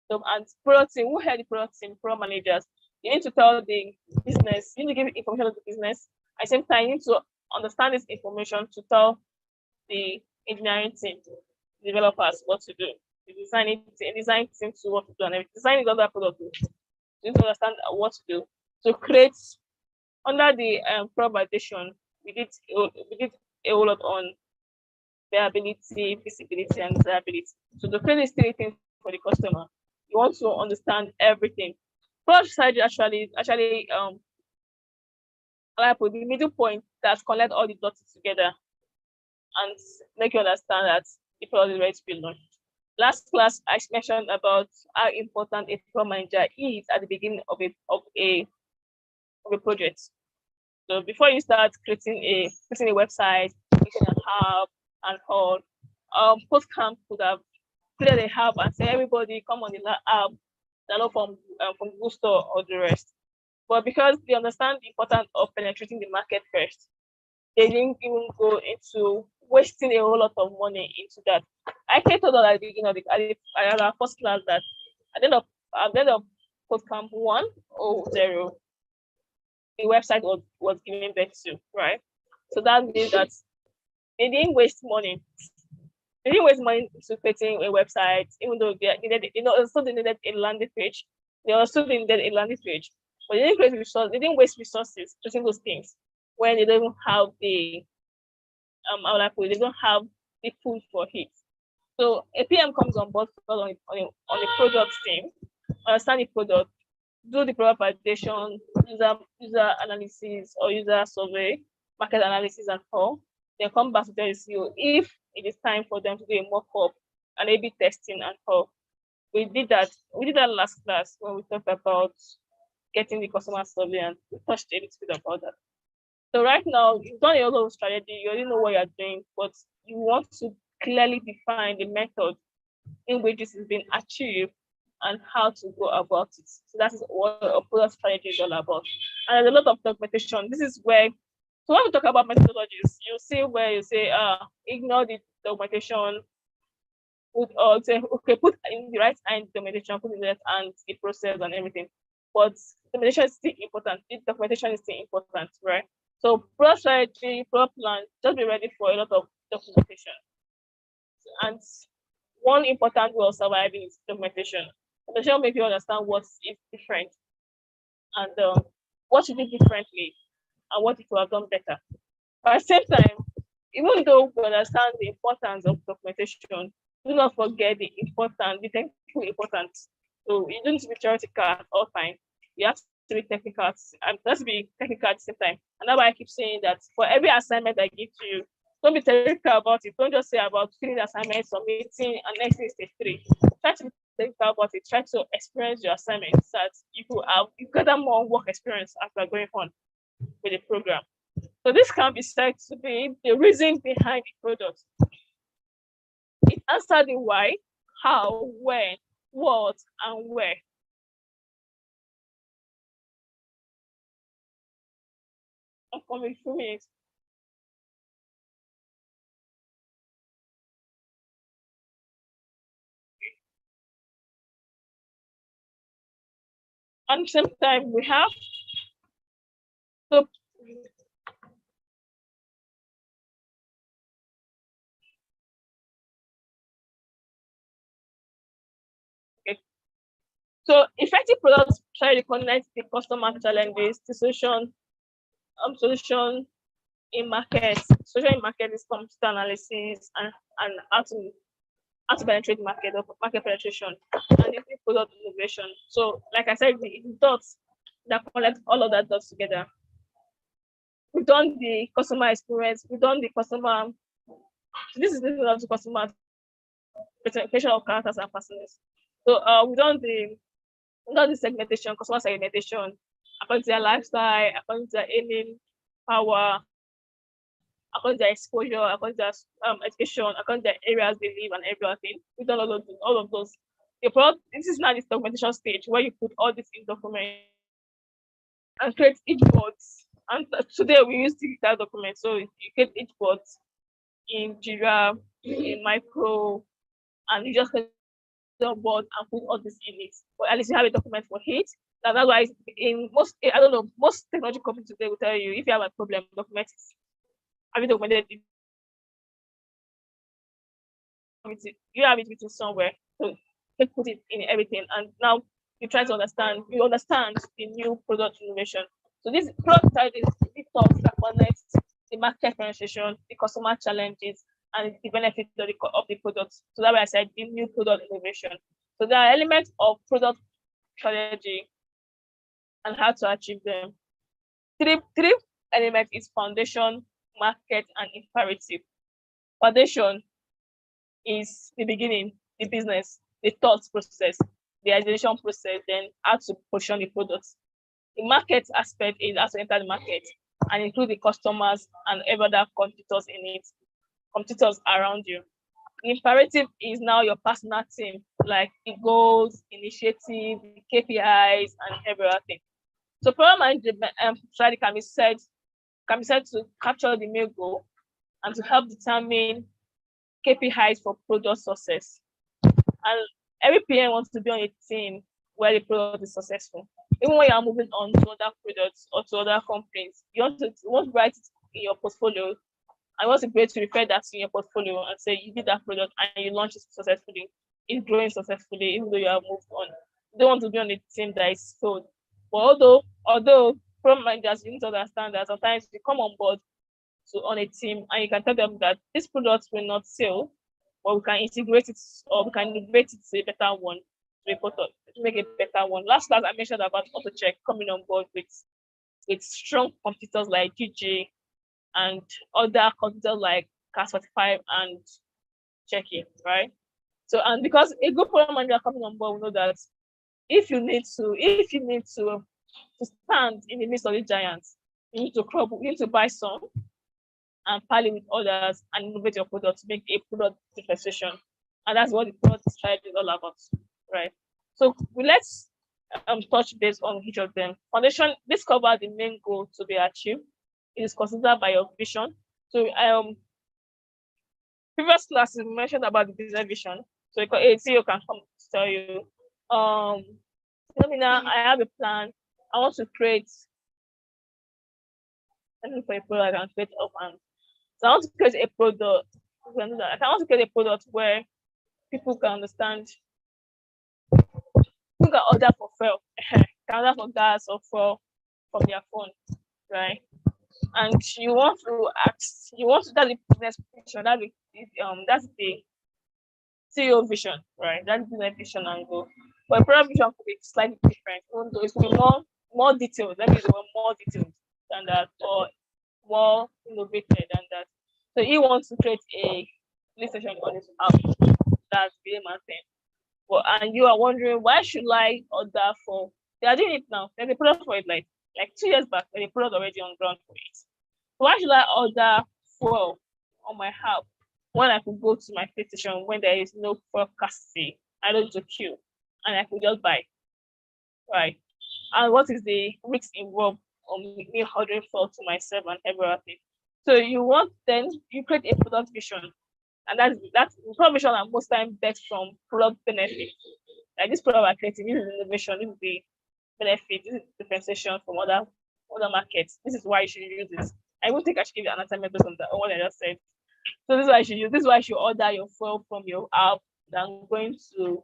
So, and product team, who had the product team, product managers, you need to tell the business, you need to give information to the business. At the same time, you need to understand this information to tell the engineering team, developers, what to do. The design team to what to do, and everything. Design is other product. You need to understand what to do. To create under the product validation, we did a whole lot on viability, feasibility, and desirability. So to create these three things for the customer, you want to understand everything. Product strategy actually like the middle point that connect all the dots together and make you understand that the product is ready to be launched. Last class, I mentioned about how important a product manager is at the beginning of a project. So before you start creating a website, creating an app and all, KodeCamp could have created a hub and say everybody come on the app, download from Google Store or the rest. But because they understand the importance of penetrating the market first, they didn't even go into wasting a whole lot of money into that. I told her at the beginning of our first class that at the end of KodeCamp 1.0, the website was given back to, right? So that means that they didn't waste money. They didn't waste money to creating a website, even though they needed a landing page. They also needed a landing page, but they didn't waste resources creating those things when they don't have the they don't have the food for it. So a PM comes on board on the product team, understand the product, do the product validation, user analysis or user survey, market analysis and all. Then come back to the CEO if it is time for them to do a mock-up and A/B testing and all. We did that last class when we talked about getting the customer survey, and we touched a little bit about that. So right now, you've done a lot of strategy, you already know what you're doing, but you want to clearly define the method in which this is being achieved and how to go about it. So that is what a product strategy is all about. And there's a lot of documentation. This is where, so when we talk about methodologies, you see where you say, ignore the documentation, put in the right hand documentation, put in the left hand the process and everything. But documentation is still important. The documentation is still important, right? So product strategy, product plan, just be ready for a lot of documentation. And one important way of surviving is documentation. Documentation will make you understand what is different and what you did differently and what you could have done better. But at the same time, even though we understand the importance of documentation, do not forget the technical importance. So you don't need to be theoretical at all time. You have to be technical, and let's be technical at the same time. And that's why I keep saying that for every assignment I give to you, don't be theoretical about it. Don't just say about filling the assignment, submitting, and next is stage 3. Try to be technical about it. Try to experience your assignment so that you gather more work experience as we're going on with the program. So this can be said to be the reason behind the product. It answers the why, how, when, what, and where. I'm coming through it. At the same time, we have so okay. So effective products try to connect the customer challenges, the solution in market. Solution in market is computer analysis and how to penetrate market penetration, and the product innovation. So, like I said, the dots that collect all of that dots together. We've done the customer experience. We've done the customer. This is the customer presentation of characters and personas. So, we've done the segmentation, customer segmentation, according to their lifestyle, according to their earning power, according to their exposure, according to their education, according to their areas they live and everything. We've done all of those. This is now the documentation stage where you put all this in document and create each board. And today we use digital documents, so you create each board in Jira, in Micro, and you just create the board and put all this in it. But at least you have a document for it. That's why in most technology companies today will tell you if you have a problem, document it. Have it documented. You have it written somewhere. So you put it in everything. And now you understand the new product innovation. So this product side is the talks that connects the market penetration, the customer challenges, and the benefits of the product. So that's why I said the new product innovation. So there are elements of product strategy and how to achieve them. Three elements is foundation, market, and imperative. Foundation is the beginning, the business, the thought process, the ideation process, then how to position the products. The market aspect is how to enter the market and include the customers and other competitors in it, competitors around you. The imperative is now your personal team, like the goals, initiative, the KPIs, and everything. So program management strategy can be said to capture the main goal and to help determine KPIs for product success. And every PM wants to be on a team where the product is successful. Even when you are moving on to other products or to other companies, you want to write it in your portfolio. I want to be able to refer that to your portfolio and say you did that product and you launched it successfully. It's growing successfully, even though you have moved on. You don't want to be on a team that is sold. But although program managers, you need to understand that sometimes you come on board on a team and you can tell them that this product will not sell, or we can integrate it, or we can integrate it to a better one, to make a better one. Last I mentioned about AutoCheck coming on board with strong competitors like GJ and other competitors like Cas45 and Checky, right? So, and because a good program manager coming on board will know that if you need to stand in the midst of the giants, you need to buy some and partner with others and innovate your product to make a product differentiation. And that's what the product strategy is all about, right? So let's touch base on each of them. Foundation, discover the main goal to be achieved. It is considered by your vision. So previous classes we mentioned about the business vision. So a CEO can come to tell you, I have a plan. I want to create. Let me for a product I can create offhand. So I want to create a product. I want to create a product where people can understand. People can order for fuel, can order for gas or for from their phone, right? and you want to ask, that's the business vision, that's the CEO vision, right? That's business vision and goal. But product vision could be slightly different, even though it could be more detailed. Let me say more detailed than that, or more innovated than that. So he wants to create a PlayStation on his app. That's the main thing. But and you are wondering, why should I order for? They are doing it now. There's a product for it, like 2 years back. There's a product already on ground for it. So why should I order fuel on my app when I could go to my PlayStation when there is no forecasting? I don't need to queue, and I could just buy, right? And what is the risk involved on me ordering fuel to myself and everything? So you create a product vision, and that's product vision, and most time best from product benefit. Like this product I'm creating, this is innovation, this is the benefit, this is differentiation from other markets. This is why you should use this. I won't think I should give you an assignment based on that, on what I just said. So this is why I should use. This is why you should order your fuel from your app than going to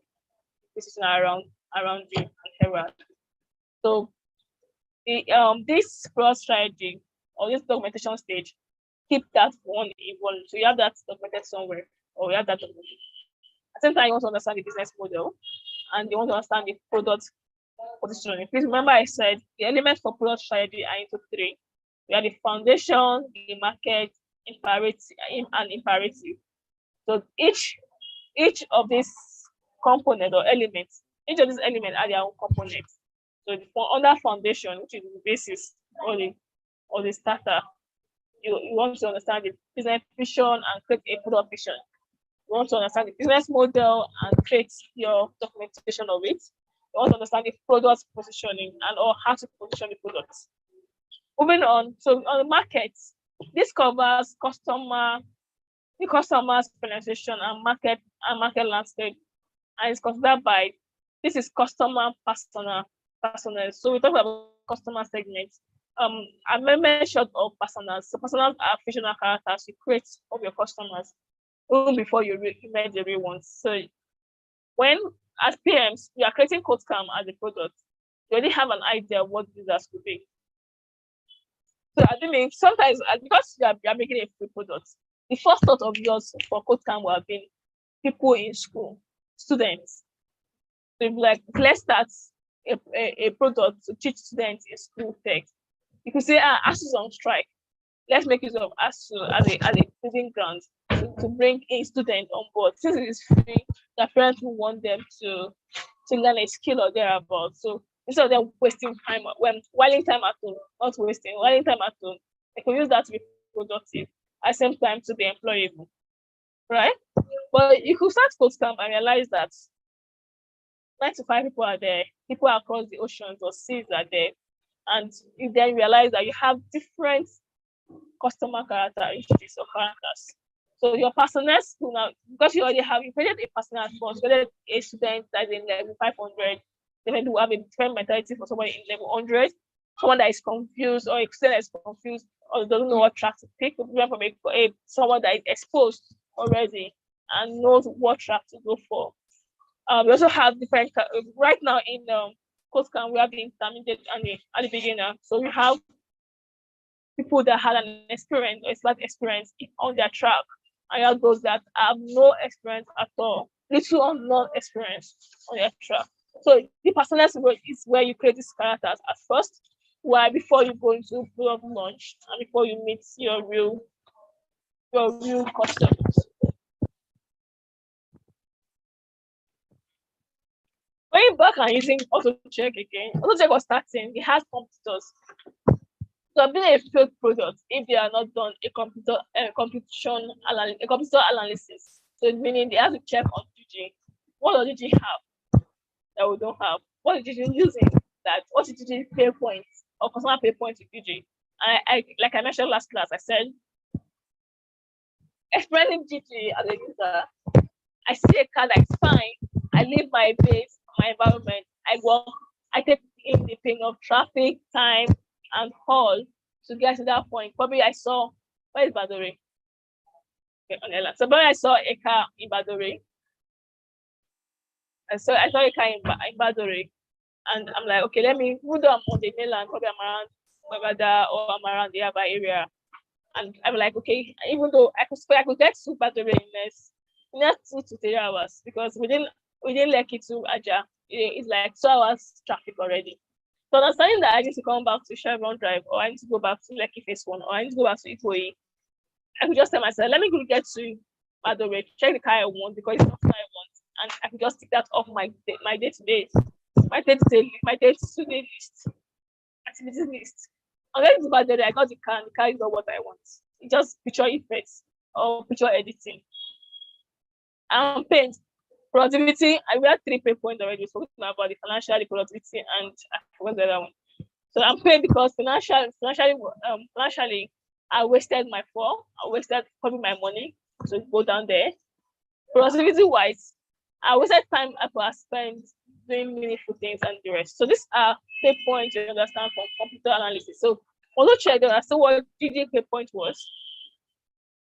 position around you and everywhere. So this product strategy or this documentation stage, keep that one in one. So you have that documented somewhere, or you have that documented. At the same time, you want to understand the business model, and you want to understand the product positioning. Please remember I said the elements for product strategy are into three. We have the foundation, the market, and imperative. So each of these components or elements, each of these elements are their own components. So under foundation, which is the basis or the starter, you want to understand the business vision and create a product vision. You want to understand the business model and create your documentation of it. You want to understand the product positioning and or how to position the products. Moving on, so on the market, this covers the customer's penetration and market landscape, and it's considered by this is customer persona. So we talk about customer segments. I mentioned of personas. So personas are fictional characters you create of your customers even before you met the real ones. So when as PMs you are creating KodeCamp as a product, you already have an idea of what users could be. So I mean sometimes because you are making a free product, the first thought of yours for KodeCamp will have been people in school, students. So like let's start a product to teach students in school tech. You could say ASU's on strike. Let's make use of ASU as a breeding ground to bring a student on board. Since it is free, the parents will want them to learn a skill or thereabouts. So instead of them wasting time whiling time at home, not wasting, whiling time at home, they could use that to be productive at the same time to be employable. Right? But you could start KodeCamp and realize that 95 people are there, people across the oceans or seas are there. And you then realize that you have different customer characteristics or characters. So your personas now, because you created a personal response, you created a student that's in level 500, then you have a different mentality for someone in level 100, someone that is confused, or a student that is confused or doesn't know what track to pick, from someone that is exposed already and knows what track to go for. We also have different right now in KodeCamp, we have the intermediate and the beginner. So we have people that had an experience or slight experience on their track, and you have those that have no experience at all, little or no experience on their track. So the personal is where you create these characters at first, while before you go into product launch and before you meet your real customers. Going back and using AutoCheck again, AutoCheck was starting, it has computers. So being a failed product, if they are not done a computer analysis, so meaning they have to check on DG. What does DG have that we don't have? What is DG using that? What is DG pay points or customer pay points with DG? And I like I mentioned last class, I said experiencing DG as a user, I see a car that's fine. I leave my base, my environment. I walk. I take in the pain of traffic, time, and haul to get to that point. Probably I saw where is Badore? Okay, on the land. So probably I saw a car in Badore. And so I saw a car in Badore. And I'm like, okay, let me, even though I'm on the mainland, probably I'm around Bagada or I'm around the Aba area. And I'm like, okay, even though I could get to Badore in next 2 to 3 hours because we didn't like it to Aja. It's like 2 hours traffic already. So understanding that I need to come back to Chevron Drive or I need to go back to Lekki Phase 1 or I need to go back to Ikoyi, I could just tell myself, let me go get to Badore, check the car I want because it's not what I want. And I could just take that off my day-to-day, my day-to-day list, activities list. On getting to Badore, I got the car and the car is not what I want. It's just picture effects or picture editing. Paint. Productivity, we had 3 pay points already. So we're talking about the financial, the productivity, and I forgot the other one. So I'm paid because financially, I wasted my fall. I wasted probably my money to go down there. Productivity wise, I wasted time I could have spent doing meaningful things and the rest. So these are pay points you understand from computer analysis. So although check, they understand what DG pay point was.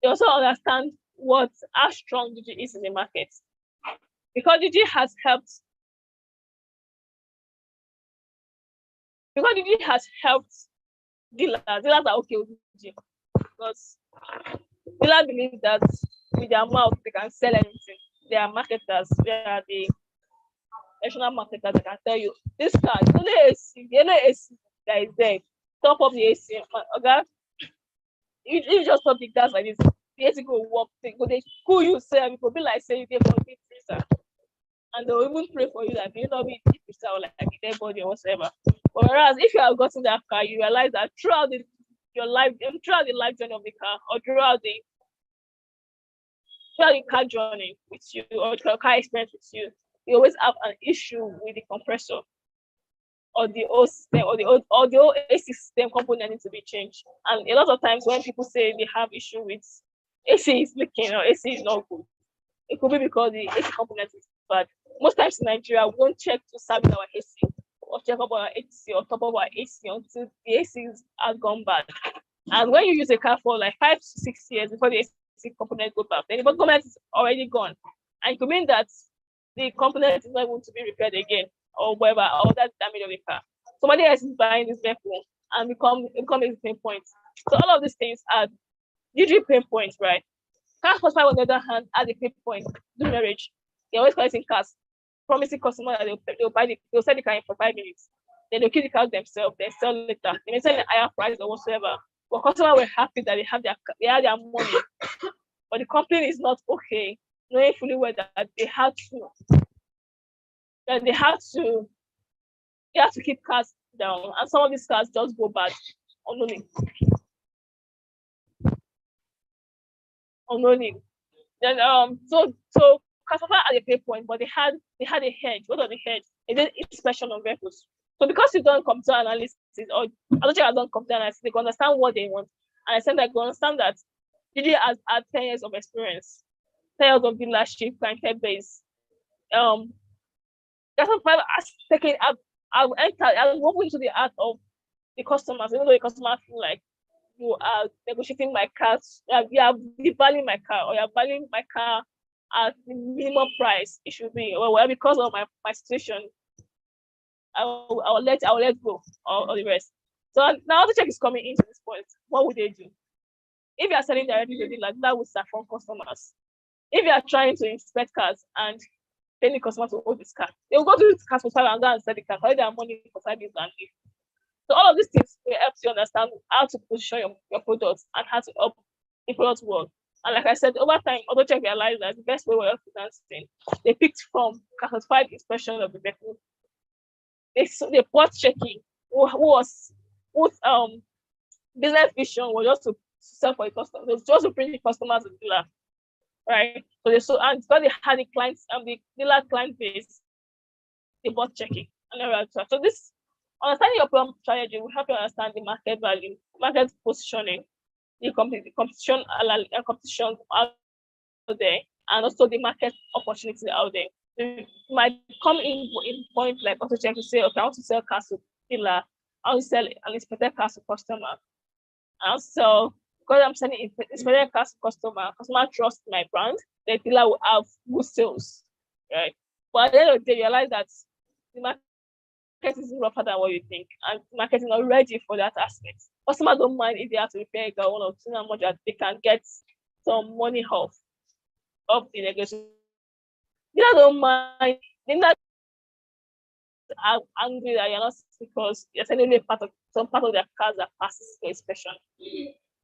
They also understand how strong DG is in the market. Because DG has helped dealers. Dealers are okay with DG because dealers believe that with their mouth they can sell anything. They are marketers. They are the national marketers that can tell you this car is only AC. The only AC that is there. Top up the AC. Okay, you just stop the gas like this. The AC go work. They cool you sell. It will be like say you get for big freezer. And they'll even pray for you that you not be deep or like a dead body or whatever. But whereas if you have gotten that car, you realize that throughout the life journey of the car, or throughout the car journey with you, or the car experience with you, you always have an issue with the compressor or the old system or the old AC system component needs to be changed. And a lot of times when people say they have issue with AC is leaking or AC is not good, it could be because the AC component is bad. Most times in Nigeria, we won't check to service our AC or check up our AC or top of our AC until the AC has gone bad. And when you use a car for like 5 to 6 years before the AC component goes bad, then the component is already gone. And it could mean that the component is not going to be repaired again or whatever, or that damage of the car. Somebody else is buying this vehicle and become a pain point. So all of these things are usually pain points, right? Car customer, on the other hand, has a pain point. Do marriage. They're always collecting cars, promising customers that they'll sell the car in for 5 minutes. Then they'll keep the car themselves, they sell later. They may sell a higher price or whatsoever. But customers were happy that they have their money. But the company is not okay, knowing fully well that they have to keep cars down. And some of these cars just go bad unknowingly. Then so customer at a pay point, but they had a hedge. What was the hedge? They did inspection of vehicles. So because you've done computer analysis or other have done computer analysis, they can understand what they want. And I said that they can understand that DG has had 10 years of experience, 10 years of dealership, clientele base. That's what has taken up. I've walked into the heart of the customers, even though the customers feel like you are negotiating my car, you are devaluing my car, or you are valuing my car at the minimum price it should be. Well, because of my situation, I'll let go or the rest. So now the check is coming into this point. What would they do? If you are selling directly to dealers, that would saffron customers. If you are trying to inspect cars and paying the customer to hold this car, they will go to the car for 5 and go and sell the car, collect their money for 5 years and leave. So all of these things will help you understand how to position your products and how to help the product work. And like I said, over time, AutoCheck realized that the best way we're financing, they picked from classified inspection of the vehicle. They bought checking whose business vision was just to sell for the customer, it was just to bring the customers to the dealer, right? And because they had the clients and the dealer client base, they bought checking and so this understanding your problem strategy will help you understand the market value, market positioning, the competition out there, and also the market opportunity out there. You might come in point like AutoCheck to say, okay, I want to sell cars to dealer, I want to sell an inspected cars to customer. And so because I'm selling inspected cars to customer trusts my brand, the dealer will have good sales, right? But at the end of the day, you realize that the market is rougher than what you think, and market is not ready for that aspect. Customers don't mind if they have to repair a one or two, how much that they can get some money off the negotiation. They don't mind. They're not angry that you're not because you're sending some part of their cars that passes for inspection.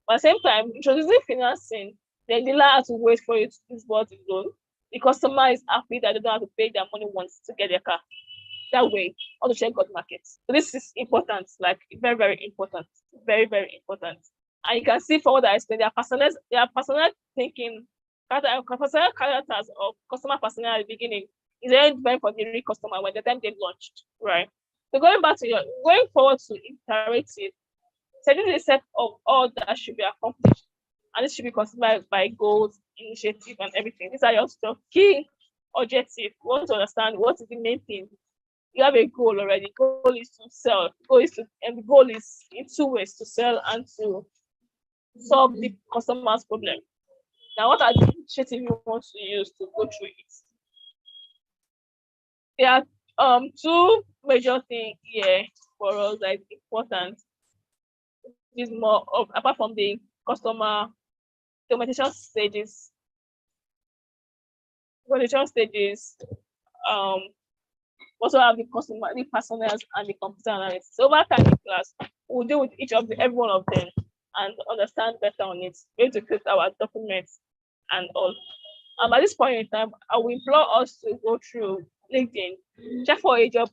But at the same time, introducing financing, the dealer has to wait for you to disburse the loan. The customer is happy that they don't have to pay their money once to get their car. That way, all the check got markets. So this is important, like very, very important. Very, very important. And you can see for what I explained, their personal thinking, personal characters of customer personnel at the beginning is very different for the real customer when the time they launched, right? So going forward to iterative, setting a set of all that should be accomplished, and this should be considered by goals, initiative, and everything. These are your key objectives. You want to understand what is the main thing. You have a goal already. Goal is to sell. And the goal is in two ways: to sell and to solve the customer's problem. Now, what are the initiatives you want to use to go through it? There are two major things here for us that is important. Is more of, apart from the customer documentation stages, also have the customer, the personas, and the computer analysis. So over time in class, we'll deal with every one of them and understand better on it. We're going to create our documents and all. At this point in time, I will implore us to go through LinkedIn, check for a job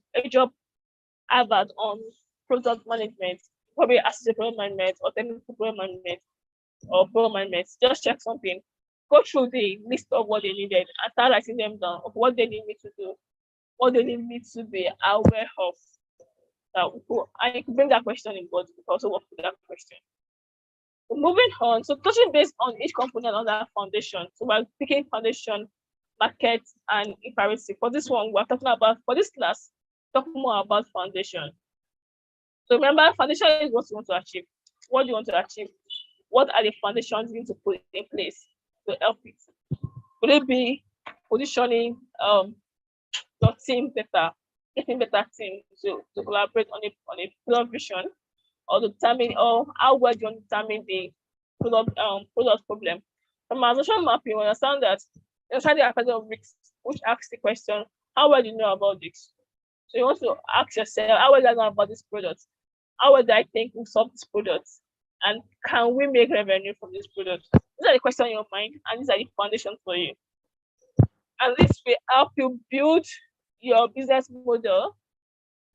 advert on product management, probably assistant product management or technical product management or product management. Just check something, go through the list of what they needed and start writing them down of what they need me to do, what they need me to be aware of. And you can bring that question in board, you can also work with that question. So moving on, so touching based on each component on that foundation. So we're picking foundation, market, and imperative. For this one, we're talking about, for this class, talk more about foundation. So remember, foundation is what you want to achieve. What do you want to achieve? What are the foundations you need to put in place to help it? Will it be positioning your team better, getting better team to collaborate on a product vision, or determine, or how well do you determine the product problem? From organization mapping, you understand that you're trying to apply of risks, which asks the question, how well do you know about this? So you want to ask yourself, how well do I know about this product? How well do I think we solve this product? And can we make revenue from this product? These are the questions in your mind, and these are the foundations for you. And this will help you build your business model,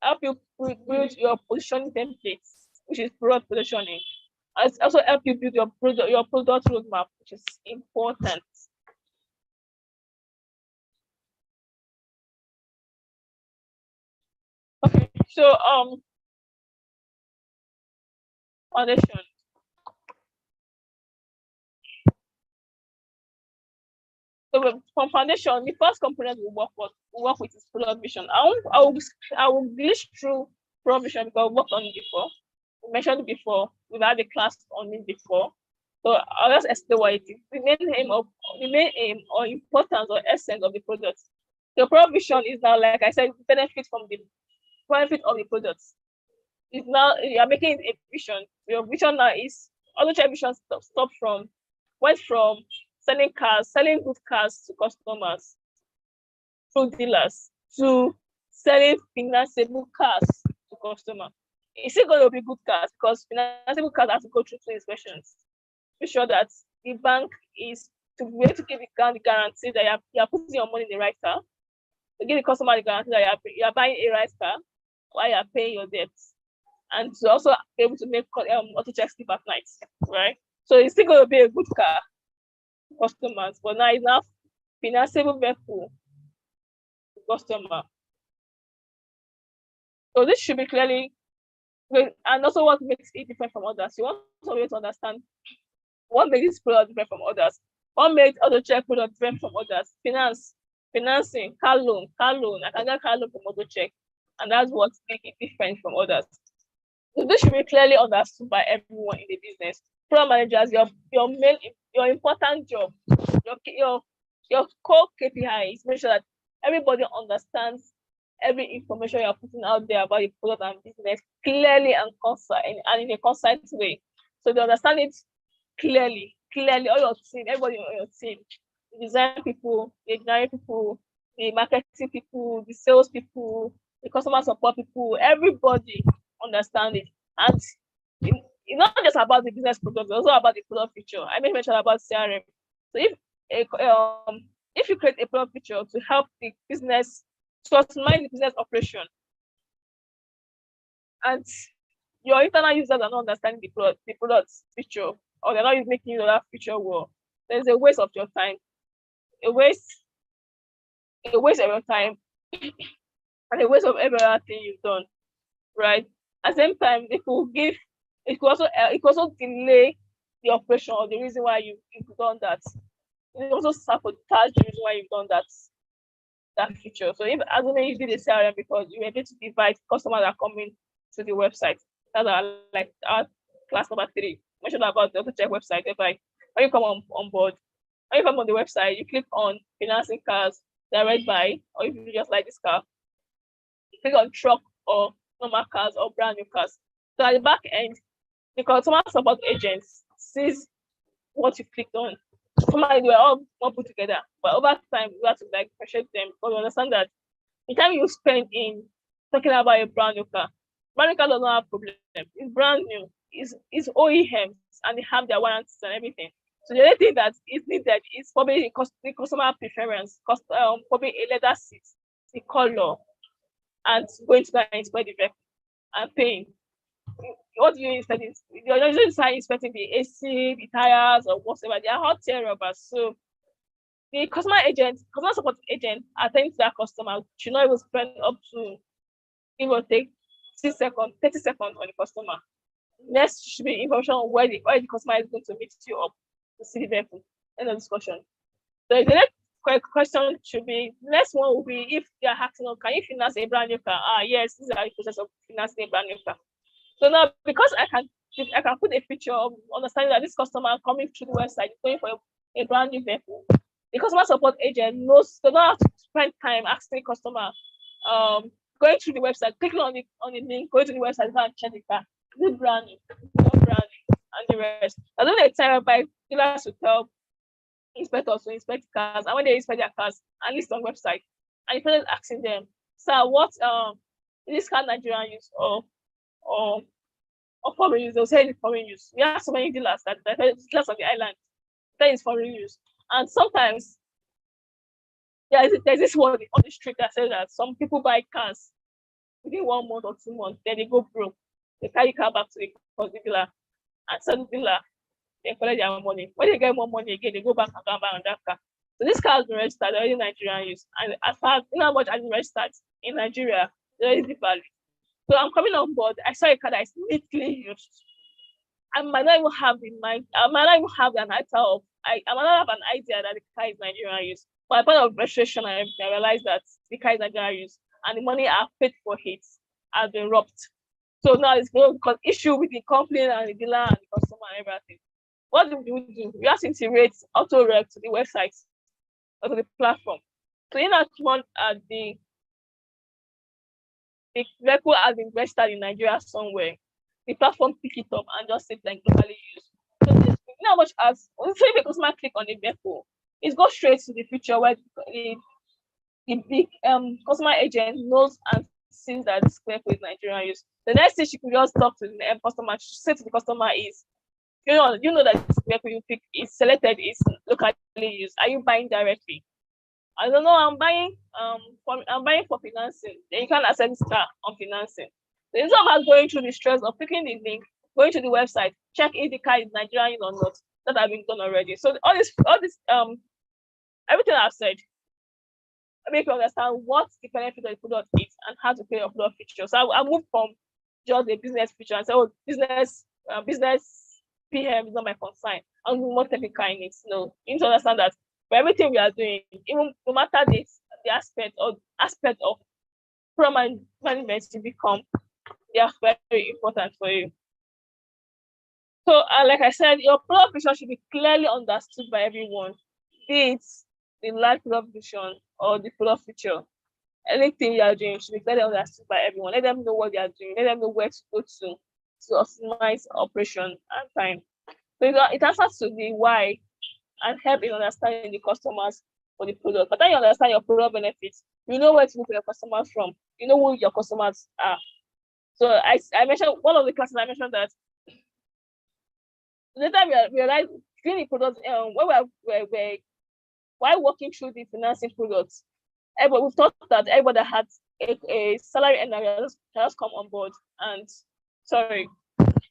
help you build your positioning templates, which is product positioning. And also help you build your product roadmap, which is important. Okay, so foundation. So from foundation, the first component we work with is product vision. I will glitch through product vision because we worked on it before. We mentioned it before. We've had a class on it before. So I'll just explain what it is. The main aim or importance or essence of the product. The product vision is now, like I said, benefit of the products. It's now you're making it a vision. Your vision now is AutoCheck vision went from selling good cars to customers through dealers to selling financeable cars to customers. It's still going to be good cars because financeable cars have to go through 2 inspections. Make sure that the bank is to be able to give the guarantee that you're putting your money in the right car, to give the customer the guarantee that you're buying a right car while you're paying your debts, and to also be able to make auto check sleep at night, right? So it's still going to be a good car for customers, but now it's now financeable vehicle to customer. So this should be clearly, and also what makes it different from others. You want to be able to understand what makes this product different from others. What makes auto check product different from others? Financing, car loan. I can get car loan from auto check, and that's what makes it different from others. So this should be clearly understood by everyone in the business. Product managers, your important job, your core KPI is make sure that everybody understands every information you're putting out there about the product and business clearly and concise and in a concise way. So they understand it clearly. All your team, everybody on your team, the design people, the engineering people, the marketing people, the sales people, the customer support people, everybody understand it. And it's not just about the business product, it's also about the product feature. I made mention about CRM. So if you create a product feature to help the business, to optimize the business operation, and your internal users are not understanding the product feature, or they're not making use of that feature well, there's a waste of your time, a waste of your time, and a waste of every other thing you've done, right? At the same time, it could also delay the operation or the reason why you've done that. It also sabotage the reason why you've done that feature. So if assuming you did a CRM because you were able to divide customers that are coming to the website, that's our class number 3. Mentioned about the auto check website. When you come on board, when you come on the website, you click on financing cars, direct buy, or if you just like this car, you click on truck or normal cars or brand new cars. So at the back end, the customer support agents sees what you clicked on. Sometimes they were all put together, but over time we have to appreciate them because we understand that the time you spend in talking about a brand new car does not have problem. It's brand new. It's OEMs and they have their warranties and everything. So the only thing that is needed is probably the customer preference, probably a leather seat, the color, and going to inspect the vehicle and paying. What do you inspect? You're not just inspecting the AC, the tires, or whatever. They are hot air rubbers. So the customer support agent attending to that customer should not even spend up to give or take 30 seconds on the customer. Next should be information on where the customer is going to meet you up to see the vehicle. End of discussion. So the next question should be, next one will be if they are asking, can you finance a brand new car? Yes, this is the process of financing a brand new car. So now, because I can put a picture of understanding that this customer coming through the website is going for a brand new vehicle, the customer support agent knows they don't have to spend time asking the customer, going through the website, clicking on the link, going to the website, and check the car. Is it brand new? Not brand new, and the rest. I don't know the time by dealers to tell inspectors to inspect cars, and when they inspect their cars and list on website, and the person asking them, sir, what is this car Nigerian use or foreign use? They'll say it's foreign use. We have so many dealers that dealers on the island that is foreign use, and sometimes there's this word on the street that says that some people buy cars within 1 month or 2 months, then they go broke. They carry car back to the dealer and sell the dealer. They collect their money. When they get more money again, they go back and buy another car. So this car has been registered already in Nigerian use, and as far as how much has been registered in Nigeria, there is the value. So I'm coming on board. I saw a car that is neatly used. I might not even have in mind. I might not even have an idea of. I might not have an idea that the car is Nigerian use. But at the point of registration, I realized that the car is Nigerian use, and the money I've paid for it has been robbed. So now it's going to cause issue with the company and the dealer and the customer and everything. What do we do? We have to integrate auto-rec to the website or to the platform. So in that one, the vehicle has been registered in Nigeria somewhere. The platform pick it up and just say like globally used. So this, you know how much as when the customer click on the vehicle, it goes straight to the feature where the big customer agent knows and sees that this vehicle is Nigerian use. The next thing she could just talk to the customer, say to the customer is, you know that this vehicle you pick is selected is locally used. Are you buying directly? I don't know. I'm buying for financing. Then you can access this car on financing. So instead of us going through the stress of clicking the link, going to the website, check if the car is Nigerian or not. That has been done already. So all this everything I've said, I make you understand what the benefit of the product is and how to create a product feature. So I moved from just a business feature and say, business PM is not my concern. I'm more technical in it. No, you need to understand that for everything we are doing, even no matter the aspect of product management to become, they are very important for you. So, like I said, your product vision should be clearly understood by everyone, be it the large product vision or the product feature. anything you are doing should be clearly understood by everyone. Let them know what they are doing. Let them know where to go to optimize operation and time. So it answers to the why and help in understanding the customers for the product. But then you understand your product benefits, you know where to look for your customers from. You know who your customers are. So I mentioned one of the classes I mentioned that later we realized doing the products when we're while working through the financing products, everybody we thought that everybody that had a salary earner just come on board and sorry,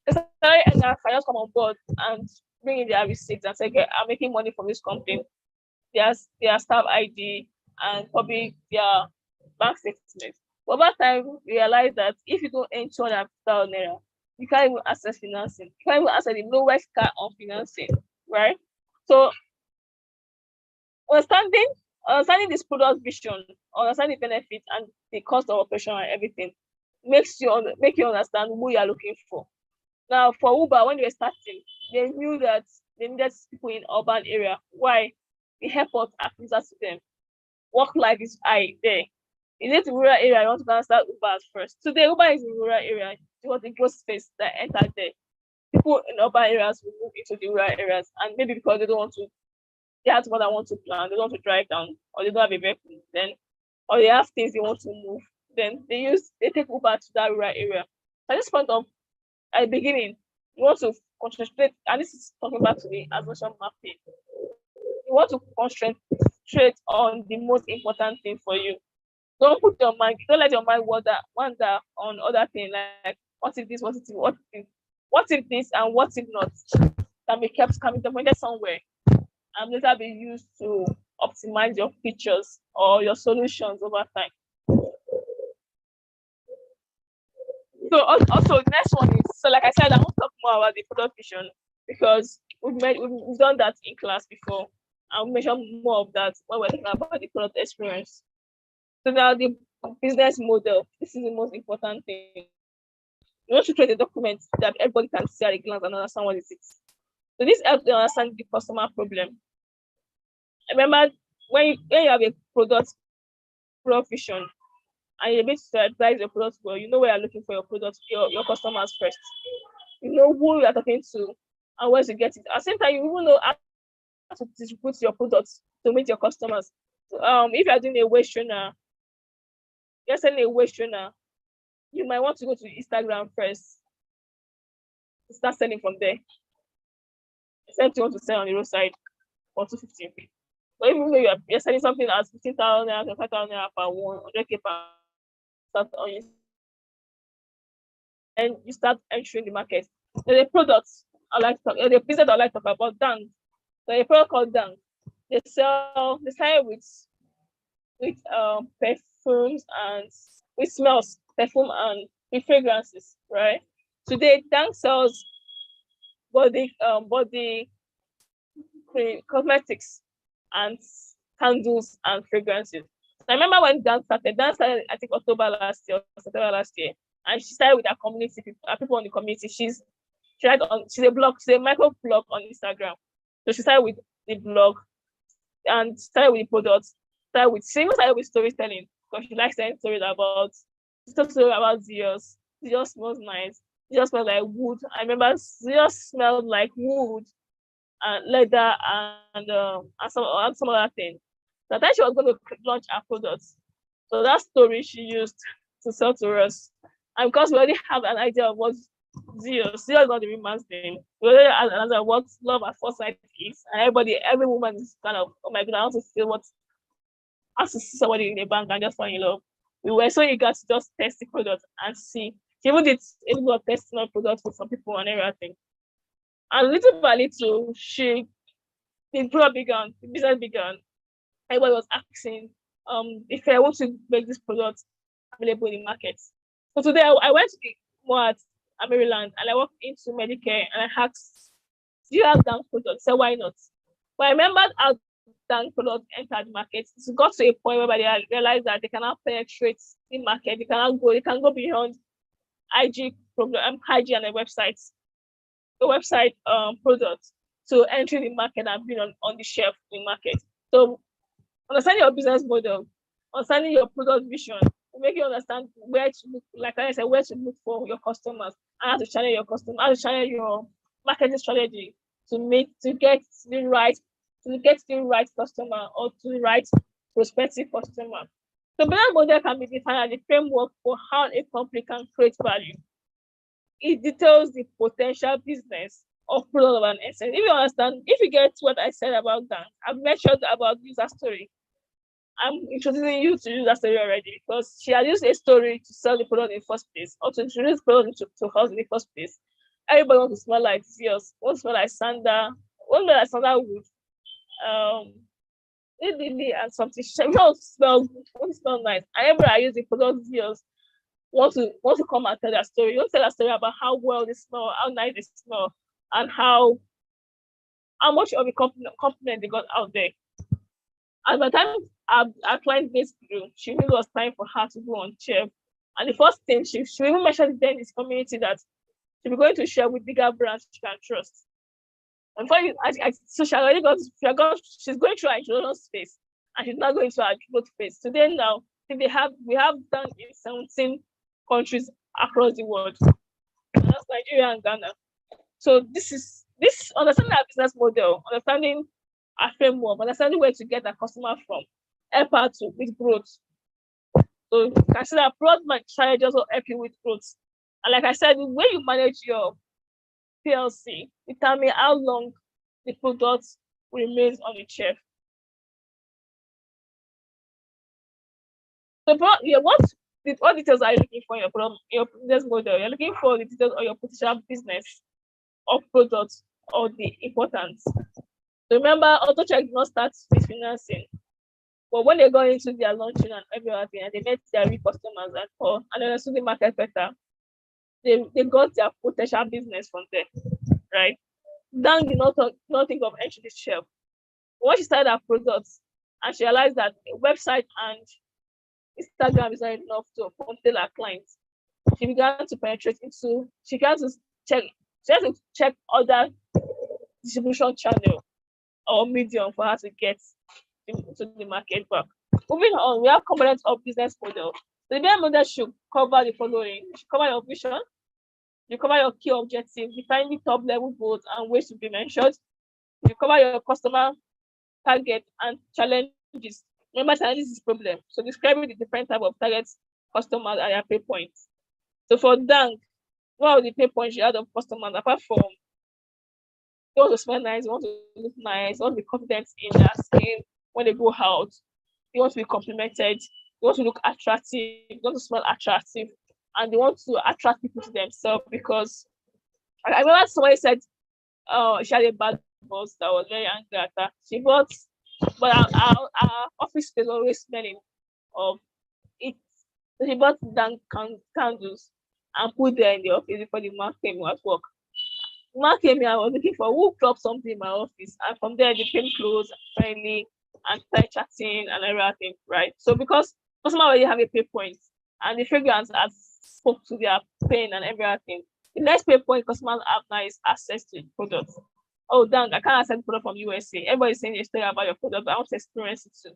the salary earner can just come on board and bring in their receipts and say, okay, I'm making money from this company, their staff ID and probably their bank statement. But over time, we realize that if you don't earn 200,000 naira, you can't even access financing. You can't even access the lowest car on financing, right? So understanding this product vision, understanding the benefits and the cost of operation and everything make you understand who you are looking for. Now, for Uber, when they were starting, they knew that they needed people in urban area. Why? The airport are closer to them. Work life is high there. Is it rural area? You want to go and start Uber first. Today, Uber is in rural area. It was the growth space that entered there. People in urban areas will move into the rural areas, and maybe because they have more than want to plan, they don't want to drive down, or they don't have a vehicle, then, or they have things they want to move, then they take Uber to that rural area. At this point of at the beginning, you want to concentrate, and this is talking back to the assumption mapping. You want to concentrate on the most important thing for you. Don't let your mind wander on other things like what if this, what if this, and what if not can be documented somewhere and later be used to optimize your features or your solutions over time. So also the next one is, so like I said, I want to talk more about the product vision because we've done that in class before. I'll mention more of that when we're talking about the product experience. So now the business model, this is the most important thing. You want to create a document that everybody can see at a glance and understand what it is. So this helps you understand the customer problem. Remember, when you have a product vision and you're able to advise your product well, you know where you're looking for your product, your customers first. You know who you are talking to and where to get it. At the same time, you even know how to distribute your products to meet your customers. So, if you're doing a waist trainer, you're selling a waist trainer, you might want to go to Instagram first to start selling from there. Except you want to sell on the roadside for 250. But even though you're selling something at 15,000 naira, 5,000 naira per 100K per start on you, and you start entering the market. There's a product the business I like to talk about, Dang. There's a product called Dang. They start with perfumes and with smells, perfume and with fragrances, right? Today, Dang sells body cosmetics and candles and fragrances. I remember when Dan started, I think October last year or September last year, and she started with her community, people on the community. She's a micro blog on Instagram. So she started with the blog and started with the products, started with storytelling because she likes telling stories about Zeus. Zeus smells nice. Zeus smells like wood. I remember Zeus smelled like wood and leather and some other thing. So then she was going to launch her products. So that story she used to sell to us. And because we already have an idea of what Zeus is not the real man's name. We already have an idea of what love at first sight is. And every woman is kind of, oh my god, I want to feel what I have to see somebody in the bank and just fall in love. We were so eager to just test the product and see. She even did a little of testing of products with some people and everything. And little by little, the business began. Everybody was asking if I want to make this product available in the market. So today I went to the mall at Maryland and I walked into Medicare and I asked, do you have Dang products? So why not? But I remembered how Dang product entered the market. It got to a point where they realized that they cannot penetrate the market. They can go beyond IG and a website product to entering the market and being on the shelf in the market. So understand your business model. understanding your product vision, to make you understand where to look, like I said, where to look for your customers, and how to channel your customer, how to channel your marketing strategy to get the right customer or to the right prospective customer. So business model can be defined as a framework for how a company can create value. It details the potential business or product of an asset. If you understand, if you get what I said about that, I've mentioned about user story. I'm introducing you to user story already because she had used a story to sell the product in the first place or to introduce the product to us in the first place. Everybody wants to smell like Zeus, wants to smell like sandalwood, lily and something. We all smell good, want to smell nice. And everybody I use the product Zeus want to come and tell their story. You want to tell a story about how well they smell, how nice they smell, and how much of a compliment they got out there. And by the time our client base grew, she knew it was time for her to go on Chef. And the first thing she even mentioned then in this community that she'll be going to share with bigger brands she can trust. And so she already she's going through her introduction phase, and she's not going to her growth phase. Today now, we have done in 17 countries across the world. And that's Nigeria and Ghana. So this understanding our business model, understanding our framework, understanding where to get a customer from, help her to with growth. So consider product strategy also help you with growth. And like I said, the way you manage your PLC determine how long the product remains on the shelf. So what details are you looking for in your business model? You're looking for the details of your potential business or product or the importance. So remember, AutoCheck did not start with financing. But when they got into their launching and everything, and they met their real customers and they understood the market better, they got their potential business from there, right? Dan did not think of entering the shelf. When she started her products and she realized that a website and Instagram is not enough to fulfill her clients, she began to penetrate into, she had to check other distribution channel or medium for her to get to the market back. Moving on, we have components of business model. The business model should cover the following. It should cover your vision, you cover your key objectives, define the top level goals and ways to be mentioned. You cover your customer target and challenges. Remember, challenges is problem. So describing the different type of targets, customers, and their pay points. So for Dank, what are the pay points you had of customers apart from you want to smell nice, you want to look nice, you want to be confident in their skin when they go out, you want to be complimented, you want to look attractive, you want to smell attractive, and they want to attract people to themselves because I remember somebody said she had a bad boss that was very angry at her. She bought, but our office space always smelling of it. So she bought Dank candles and put there in the office before the man came at work. The man came here, I was looking for who dropped something in my office, and from there they came close, friendly, and started chatting and everything, right? So because customer already have a pay point and the fragrance has spoke to their pain and everything, the next pay point customers have now is access to the product. Oh, dang, I can't access the product from USA. Everybody's saying a story about your product, but I want to experience it too.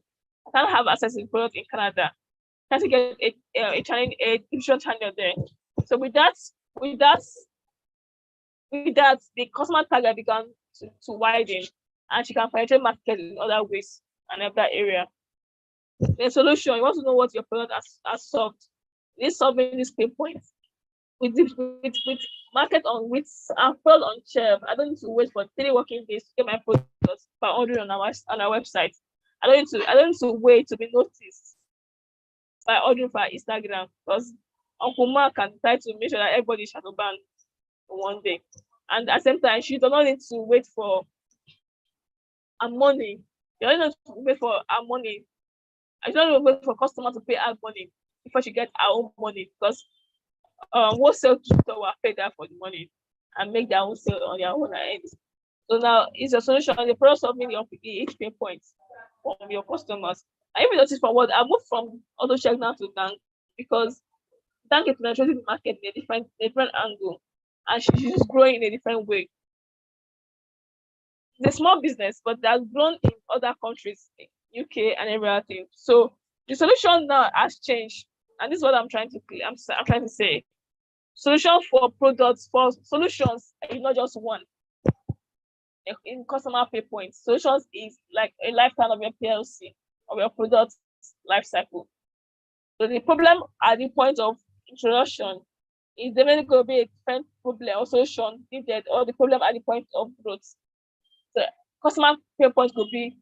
I can't have access to the product in Canada. I have to get a distribution channel there. So with that, the customer target began to widen, and she can penetrate market in other ways and in that area. The solution, you want to know what your product has solved. This solving this pain point with market on with our product on shelf. I don't need to wait for 3 working days to get my products by ordering on our website. I don't need to wait to be noticed by ordering for Instagram because Uncle Mark can try to make sure that everybody shadow ban one day. And at the same time, she does not need to wait for our money. You don't need to wait for our money. I don't need to wait for customers to pay our money before she gets our own money because wholesale distributor will pay that for the money and make their own sale on their own end. So now it's a solution on the product solving each pain points from your customers. And if you notice from what I moved from AutoCheck now to Dank because Dank is penetrating the market in a different angle, and she's growing in a different way. It's a small business, but they have grown in other countries, UK and everything. So The solution now has changed, and this is what I'm trying to say. Solution for products, for solutions is not just one. In customer pay points, solutions is like a lifetime of your PLC, of your product life cycle. So the problem at the point of introduction is definitely going to be a different problem or solution needed, or the problem at the point of growth. So customer pay point could be,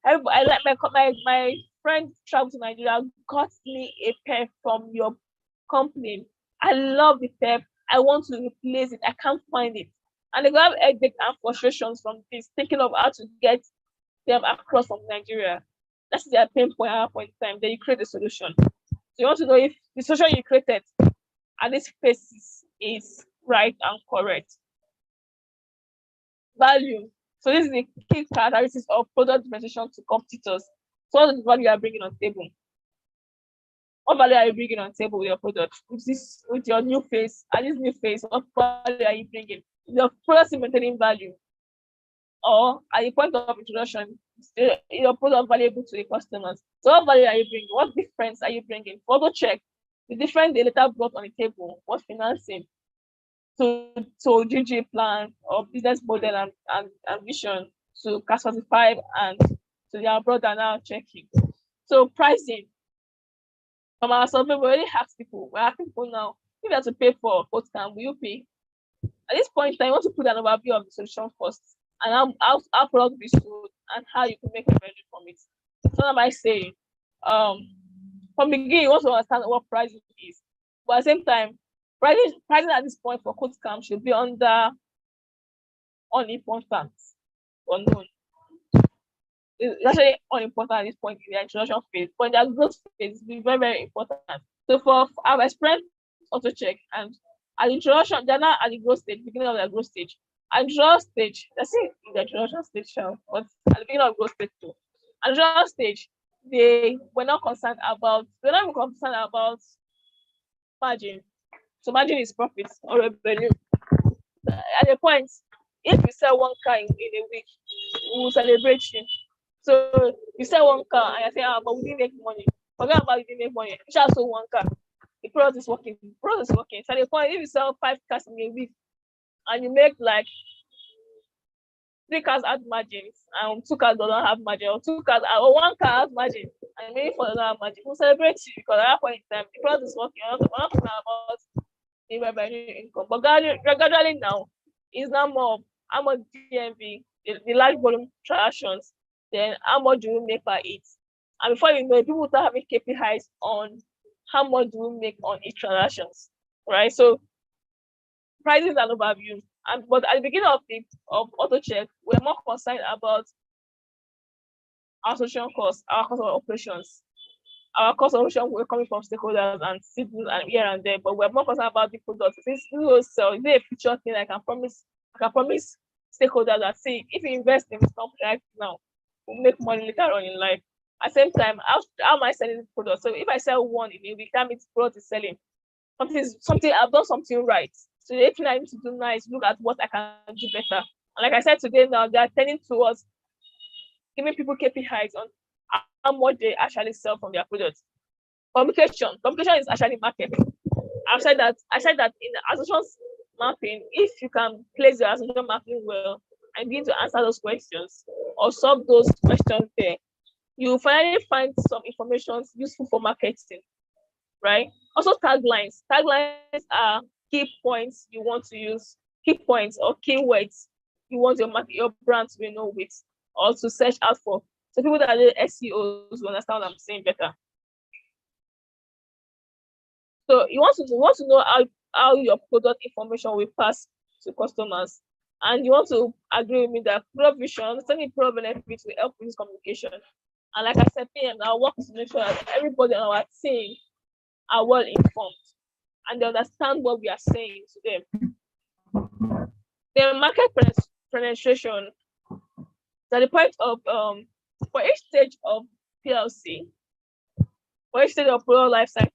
I like my friend traveled to Nigeria, got me a pair from your company. I love the pair. I want to replace it. I can't find it. And they go have headache and frustrations from this, thinking of how to get them across from Nigeria. That's their pain point at that point in time. Then you create a solution. So you want to know if the solution you created at this phase is right and correct. Value. So this is the key characteristics of product differentiation to competitors. So what is the value you are bringing on the table? What value are you bringing on the table with your product? With your new face, at this new face, what value are you bringing? Your product is maintaining value, or at the point of introduction, your product valuable to the customers. So what value are you bringing? What difference are you bringing? Photo check the difference they later brought on the table. What financing to GG plan or business model and vision to CAS 45 and to their brother now checking. So pricing. From our survey, we already asked people. We're asking people now, if you have to pay for KodeCamp, will you pay? At this point, I want to put an overview of the solution first, and how product be sold and how you can make revenue from it. So now I say, from the beginning, you want to understand what pricing is, but at the same time, pricing at this point for KodeCamp should be under unimportant or known. It's actually unimportant at this point in the introduction phase, but in the growth phase, it's very, very important. So for our experience auto check, and at the introduction, they're not at the growth stage, beginning of the growth stage. At the introduction stage, let's see in the introduction stage, but at the beginning of growth stage too. At the introduction stage, they were not concerned about margin. So margin is profit or revenue. At the point, if you sell one car in a week, we will celebrate you. So you sell one car and you say, but we didn't make money. Forget about you didn't make money. You just sold one car. The product is working. The product is working. So at the point, if you sell 5 cars in a week and you make like 3 cars have margins and 2 cars don't have margin, or 2 cars or 1 car has margin and maybe 4 don't have margin, we'll celebrate you because at that point in time, the product is working. We're not talking about the revenue income. But gradually now, it's now more of how much GMV, the large volume transactions, then how much do we make per it? And before you know it, people start having KPIs on how much do we make on each transactions, right? So prices is an overview. But at the beginning of auto check, we're more concerned about our social costs, our cost of operations. Our cost of operation were coming from stakeholders and citizens and here and there, but we're more concerned about the product. This will sell. Is it a future thing I can promise stakeholders that say if you invest in this company right now, we'll make money later on in life. At the same time, how am I selling this product? So if I sell one in a week, that means product is selling. Something I've done something right. So the thing I need to do now is look at what I can do better. And like I said today, now they are turning towards giving people KPIs on how much they actually sell from their products. Communication is actually marketing. I said that in the association mapping, if you can place your association mapping well and begin to answer those questions or solve those questions there, you will finally find some information useful for marketing, right? Also taglines. Taglines are key points you want to use, key points or keywords you want your brand to be known with or to search out for. So people that are the SEOs will understand what I'm saying better. So you want to know how your product information will pass to customers. And you want to agree with me that product vision, understanding product benefits will help with this communication. And like I said, PM, our work is to make sure that everybody on our team are well informed and they understand what we are saying to them. The market penetration is at the point of for each stage of PLC, for each stage of product life cycle,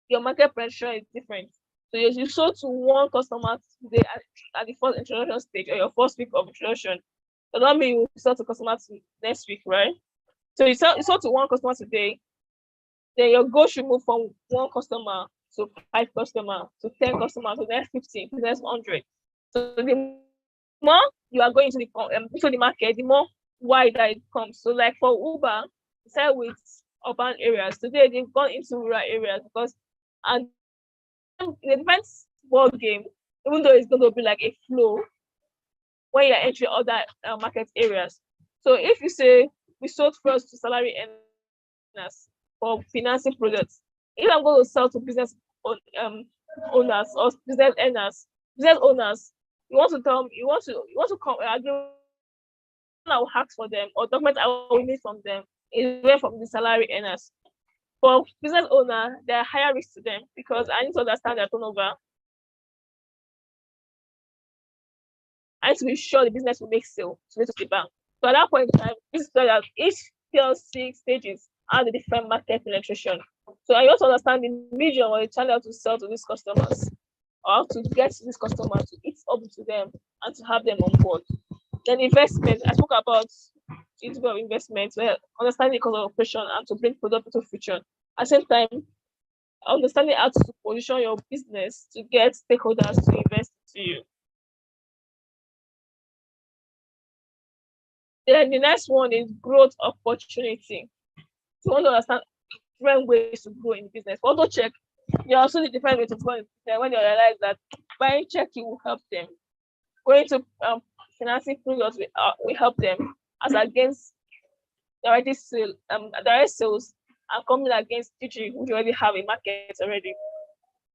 your market penetration is different. So you sold to one customer today at the first introduction stage or your first week of introduction. So that means you sell to customers next week, right? So you sold to one customer today. then your goal should move from 1 customer to 5 customers to 10 customers to the next 50 to the next 100. So the more you are going into the market, the more wider it comes. So like for Uber, instead with urban areas, today they've gone into rural areas because and in a different ball game, even though it's going to be like a flow when you're entering other market areas. So if you say we sold first to salary earners for financing products, if I'm going to sell to business owners or business owners, you want to tell me, you want to come agree I will ask for them or document I will need from them is way from the salary earners. For business owner, there are higher risks to them because I need to understand their turnover. I need to be sure the business will make sale to the bank. So at that point in time, this is that each PLC stages are the different market penetration. So I also understand the medium or the channel to sell to these customers or to get to these customers to eat up to them and to have them on board. Then investment, I spoke about it's about investment, well, understanding the cost of operation and to bring product into future. At the same time, understanding how to position your business to get stakeholders to invest into you. Then the next one is growth opportunity. So you want to understand different ways to grow in business. Also check, you also need different ways to grow in business when you realize that buying checking will help them. Going to financing products will help them as against direct sales and coming against teaching which already have a market already.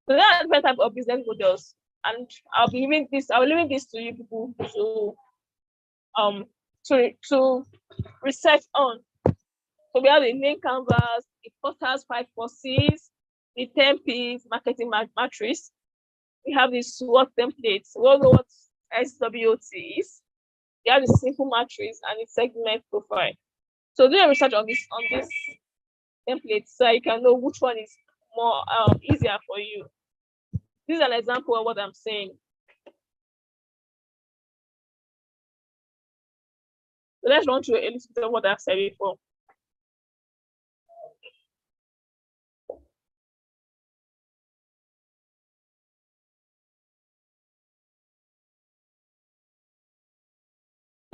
So there are different type of business models, and I'll leaving this to you people to research on. So we have the main canvas, the Porter's 5 forces, the 10 P's marketing matrix. We have the SWOT templates. We all know what SWOT is. We have the simple matrix and the segment profile. So do a research on this template so you can know which one is more easier for you. This is an example of what I'm saying. So let's run through a little bit of what I've said before.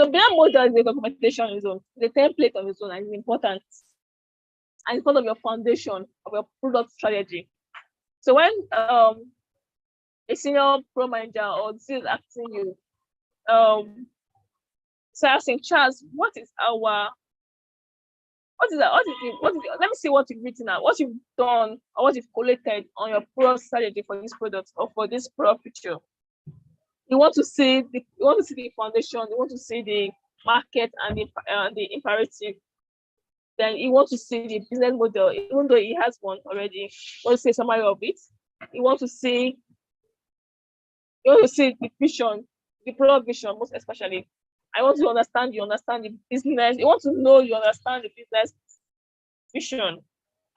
So business model is a documentation on its own, the template on its own, and it's important. And it's part of your foundation of your product strategy. So when a senior pro manager or this is asking you, so I was saying, Charles, let me see what you've written out, what you've done, or what you've collected on your product strategy for this product or for this product feature. You want to see the foundation, you want to see the market and the imperative. Then you want to see the business model, even though he has one already. You want to see a summary of it. You want to see the vision, the product vision, most especially. I want to understand you understand the business. You want to know you understand the business vision.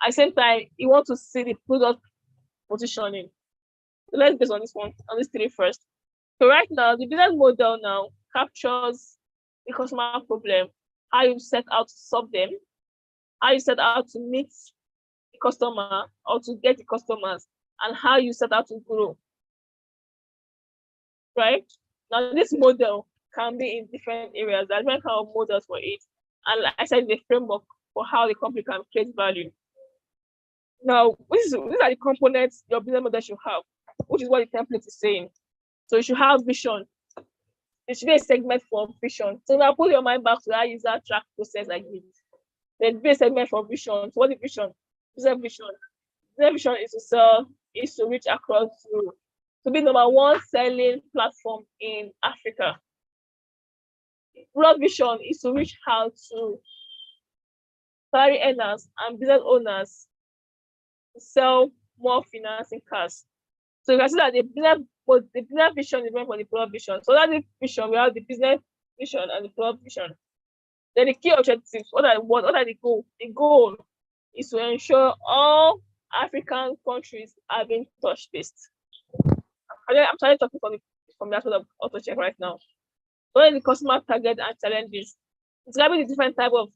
At the same time, you want to see the product positioning. So let's base on this one, on these three first. So right now, the business model now captures the customer problem, how you set out to solve them, how you set out to meet the customer or to get the customers, and how you set out to grow. Right? Now, this model can be in different areas. There are different kind of models for it. And like I said, the framework for how the company can create value. Now, these are the components your business model should have, which is what the template is saying. So you should have vision. There should be a segment for vision. So now pull your mind back to that user track process I did. There'll be a segment for vision. So what is vision? Business vision. Business vision is to sell, is to reach across to be number one selling platform in Africa. Product vision is to reach out to salary earners and business owners to sell more financing cars. So you can see that the business vision is meant for the product vision. So that's the vision. We have the business vision and the product vision. Then the key objectives. What are the goal? The goal is to ensure all African countries are being touch-based. I'm trying to talk from that sort of auto check right now. What are the customer target and challenges? It's going to be the different type of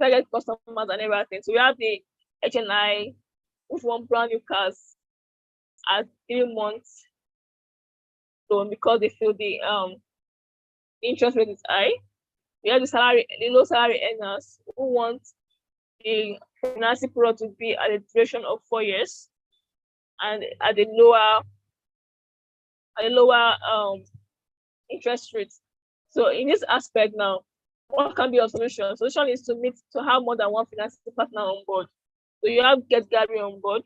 target customers and everything. So we have the HNI, which want brand new cars at 3 months loan because they feel the interest rate is high. We have the low salary earners who want the financing product to be at a duration of 4 years and at a lower interest rate. So in this aspect now, what can be your solution? Solution is to have more than one financing partner on board. So you have Get Gary on board,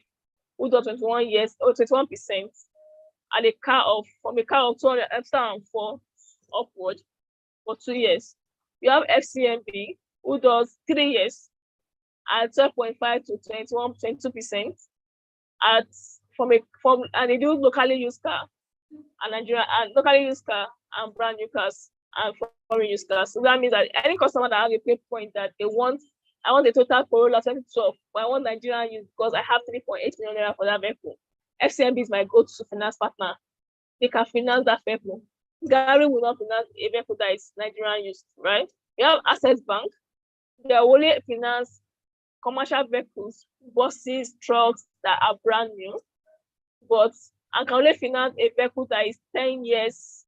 who does 21 years or 21%, and from a car of 204 upward for 2 years. You have FCMB, who does 3 years at 12.5 to 22% and they do locally used car and Nigeria and locally used car and brand new cars and foreign used cars. So that means that any customer that has a pay point that I want a total Corolla 2012, but I want Nigerian use because I have 3.8 million naira for that vehicle. FCMB is my go-to finance partner. They can finance that vehicle. Gary will not finance a vehicle that is Nigerian used, right? We have Access Bank. They only finance commercial vehicles, buses, trucks that are brand new, but I can only finance a vehicle that is 10 years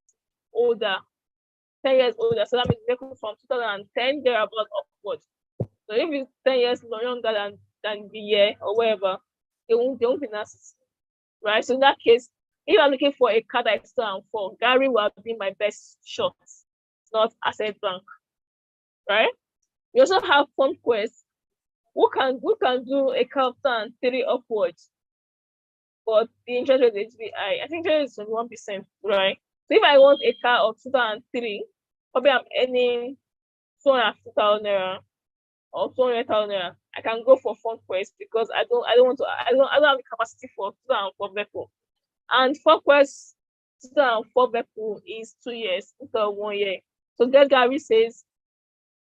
older. 10 years older. So that means vehicle from 2010 thereabout upwards. So if it's 10 years younger than the year or whatever, they won't finance it. Right? So in that case, if you're looking for a car that is 2004, Gary will be my best shot, not Asset Bank. Right? We also have FundQuest, who can do a car of 2003 upwards, but the interest rate is high. I think it is 21%, right? So if I want a car of 2003, probably I'm earning 250,000 naira or 200,000 naira. I can go for FundQuest because I don't have the capacity for 2004 vehicle. And FundQuest 2004 vehicle is 2 years instead of 1 year. So Get Gary says,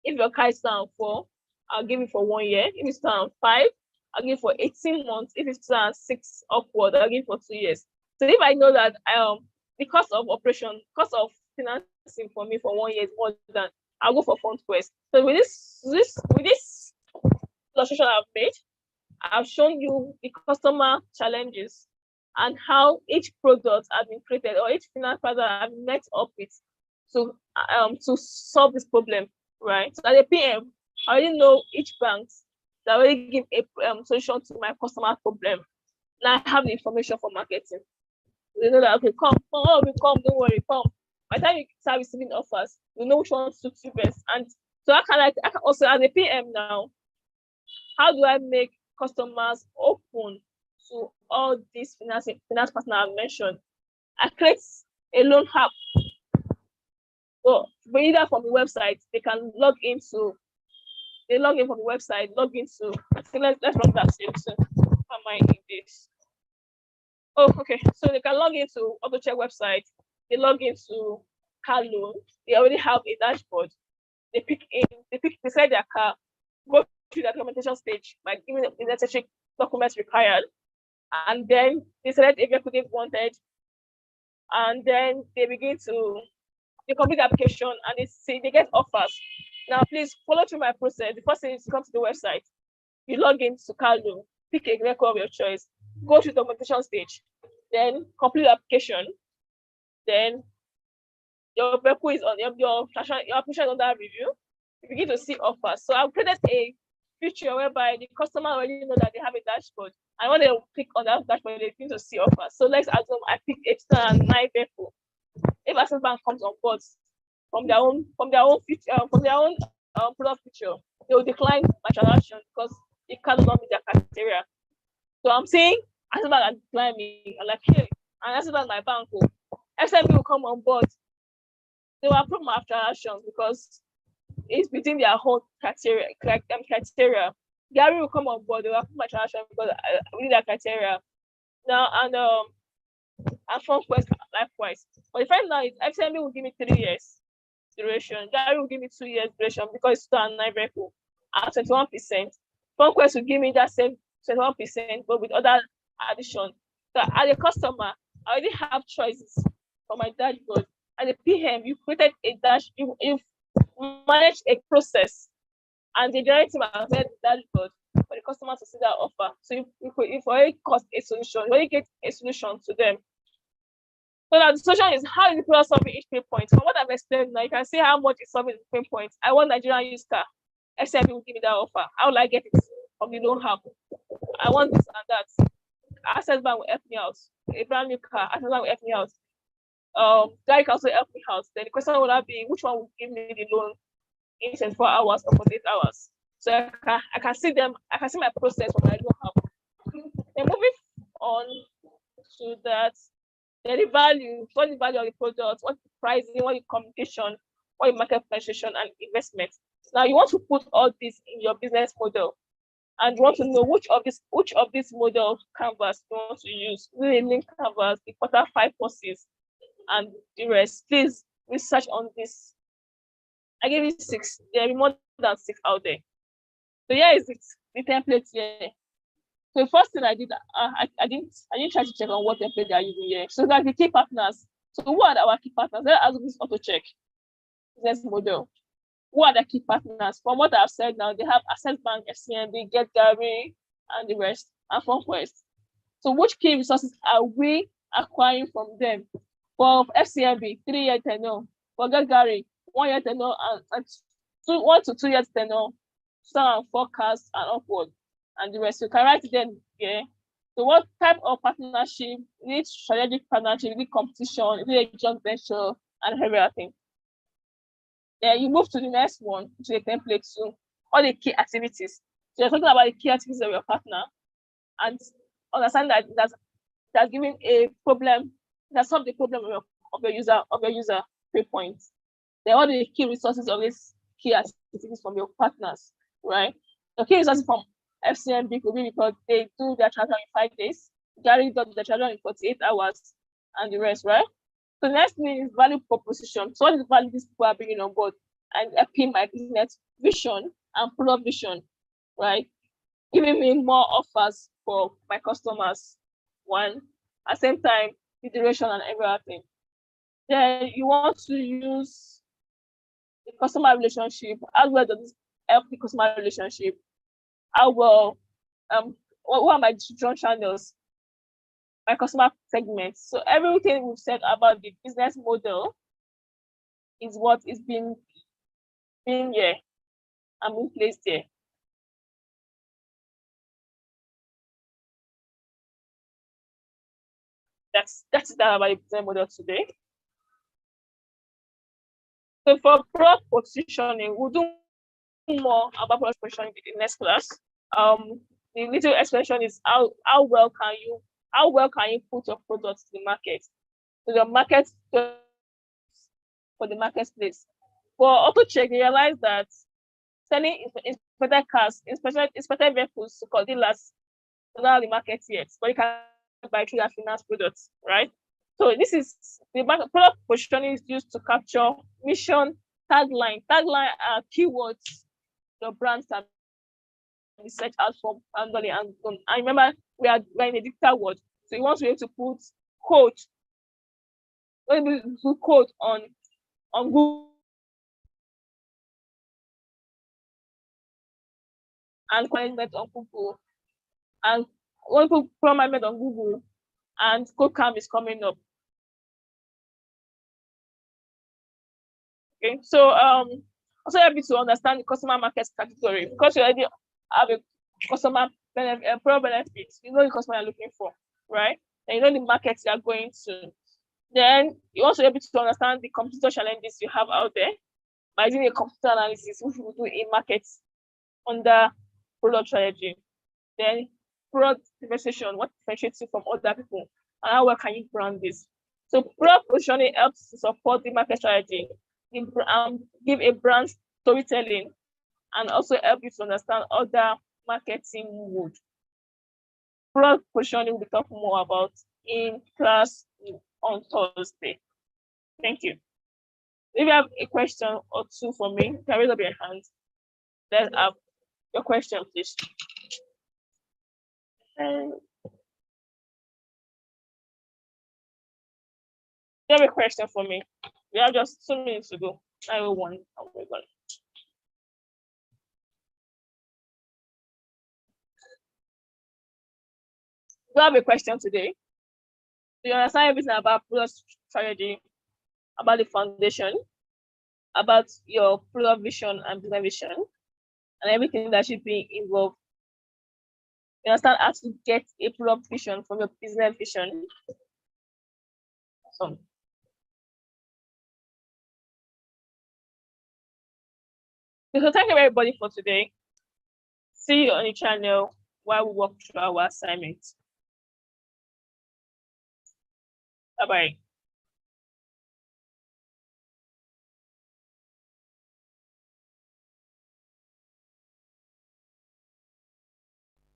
if your car is 2004, I'll give it for 1 year. If it's 2005, I'll give it for 18 months. If it's 2006 upward, I'll give it for 2 years. So if I know that the cost of financing for me for 1 year is more than, I'll go for FundQuest. So with this illustration I've made, I've shown you the customer challenges and how each product has been created or each finance partner has met up with to solve this problem, right? So at the PM, I already know each bank that already give a solution to my customer problem. Now I have the information for marketing. They know that, okay, come, don't worry, come. By the time you start receiving offers, you know which one suits you best. And so I can also, as a PM now, how do I make customers open to all these finance partners I've mentioned? I create a loan app. So either from the website, they can log in from the website, so let's run that same. So am I in this? Oh, okay. So they can log into AutoCheck website, they log into car loan, they already have a dashboard. They decide their car, go through the documentation stage by giving the necessary documents required, and then they select a vehicle they wanted, and then they complete the application and they get offers. Now, please follow through my process. The first thing is to come to the website. You log into car loan, pick a vehicle of your choice, go to the documentation stage, then complete the application. Then your vehicle is on your application is under review. You begin to see offers. So I've created a feature whereby the customer already know that they have a dashboard. And when they click on that dashboard, they begin to see offers. So let's assume I pick a 2009 vehicle. If Access Bank comes on board from their own product feature, they will decline my transaction because it cannot meet their criteria. So I'm saying Access Bank are declining me. I'm like, hey, and Access Bank my bank will. SMB will come on board. They will approve my transaction because it's within their whole criteria. Gary will come on board. They will approve my transaction because within their criteria. Now and FundQuest likewise. But the fact now is FCMB will give me 3 years duration. Gary will give me 2 years duration because it's 2009 vehicle at 21%. FundQuest will give me that same 21%, but with other additions. So as a customer, I already have choices for my dashboard. As a PM, you created a you've managed a process, and the general team has made the dashboard for the the customer to see that offer. So if already cost a solution, you already get a solution to them. So now the solution is how is the product solving each pain point. From what I've explained now, you can see how much is solving the pain point. I want Nigerian used car. SMB will give me that offer. How will I get it from the know-how? I want this and that. Access Bank will help me out. A brand new car, Access Bank will help me out. Guy can also help me out. Then the question will not be which one will give me the loan in 24 hours or 48 hours. So I can see them, I can see my process from my know-how. Then moving on to that, then the value, what is the value of the product, what is the pricing, what is the communication, what is market penetration and investment. Now you want to put all this in your business model, and you want to know which of this model canvas you want to use. The link canvas, the quarter 5 courses, and the rest. Please research on this. I gave you 6. There are more than 6 out there. So here is it, the template here. So the first thing I did, I didn't try to check on what template they are using here. So that's the key partners. So who are our key partners? Let's ask this auto check business model. Who are the key partners? From what I've said now, they have Access Bank, FCMB, Get Gary, and the rest, and FunQuest. So which key resources are we acquiring from them? For FCMB, 3-year tenure. For Get Gary, 1-year tenure and 1 to 2 years tenure, some forecast and upward, and the rest. You can write it then here. So what type of partnership? Is it strategic partnership? Is it competition? Is it a joint venture? And everything. Then you move to the next one, to the template. So all the key activities. So you're talking about the key activities of your partner, and understand that that's giving a problem, that solve the problem of your user pain points. Then all the key resources of these key activities from your partners, right? The key resources from FCMB could be because they do their transaction in 5 days, Gary does the transaction in 48 hours, and the rest, right? So the next thing is value proposition. So what is the value these people are bringing on board and helping my business vision and product vision, right? Giving me more offers for my customers, one. At the same time, the duration and everything. Then you want to use the customer relationship. How well does this help the customer relationship? How well, what are my distribution channels? My customer segments. So everything we've said about the business model is what is being here and being placed here. That's that about the business model today. So for product positioning, we'll do more about product positioning in the next class. The little explanation is how well can you put your products to the market, to the market, for the marketplace. For auto check, you realize that selling inspected cars, inspected vehicles to call dealers not on the market yet, but you can buy through their finance products, right? So this is the product positioning is used to capture mission, tagline. Tagline are keywords your brand can be searched out for manually, and remember we are in a digital world, so you want to be able to put code, on Google and content on Google, and when people prominent on Google, and KodeCamp is coming up. Okay, so also help you to understand the customer market category, because you already have a customer benefit, product benefits. You know the customer you're looking for, right? And you know the markets you are going to. Then you also able to understand the competitor challenges you have out there by doing a competitor analysis, which we do in markets under product strategy. Then product differentiation, what differentiates you from other people, and how well can you brand this? So product positioning helps to support the market strategy, give a brand storytelling, and also help you to understand other marketing mood. Product positioning we'll talk more about in class on Thursday. Thank you. If you have a question or two for me, you can raise up your hand. Let's have your question, please. And you have a question for me? We have just 2 minutes to go. 9:01. Oh my God. Do you have a question today? Do you understand everything about product strategy, about the foundation, about your product vision and business vision, and everything that should be involved? You understand how to get a product vision from your business vision? Awesome. So thank you everybody for today. See you on the channel while we walk through our assignment. Bye-bye.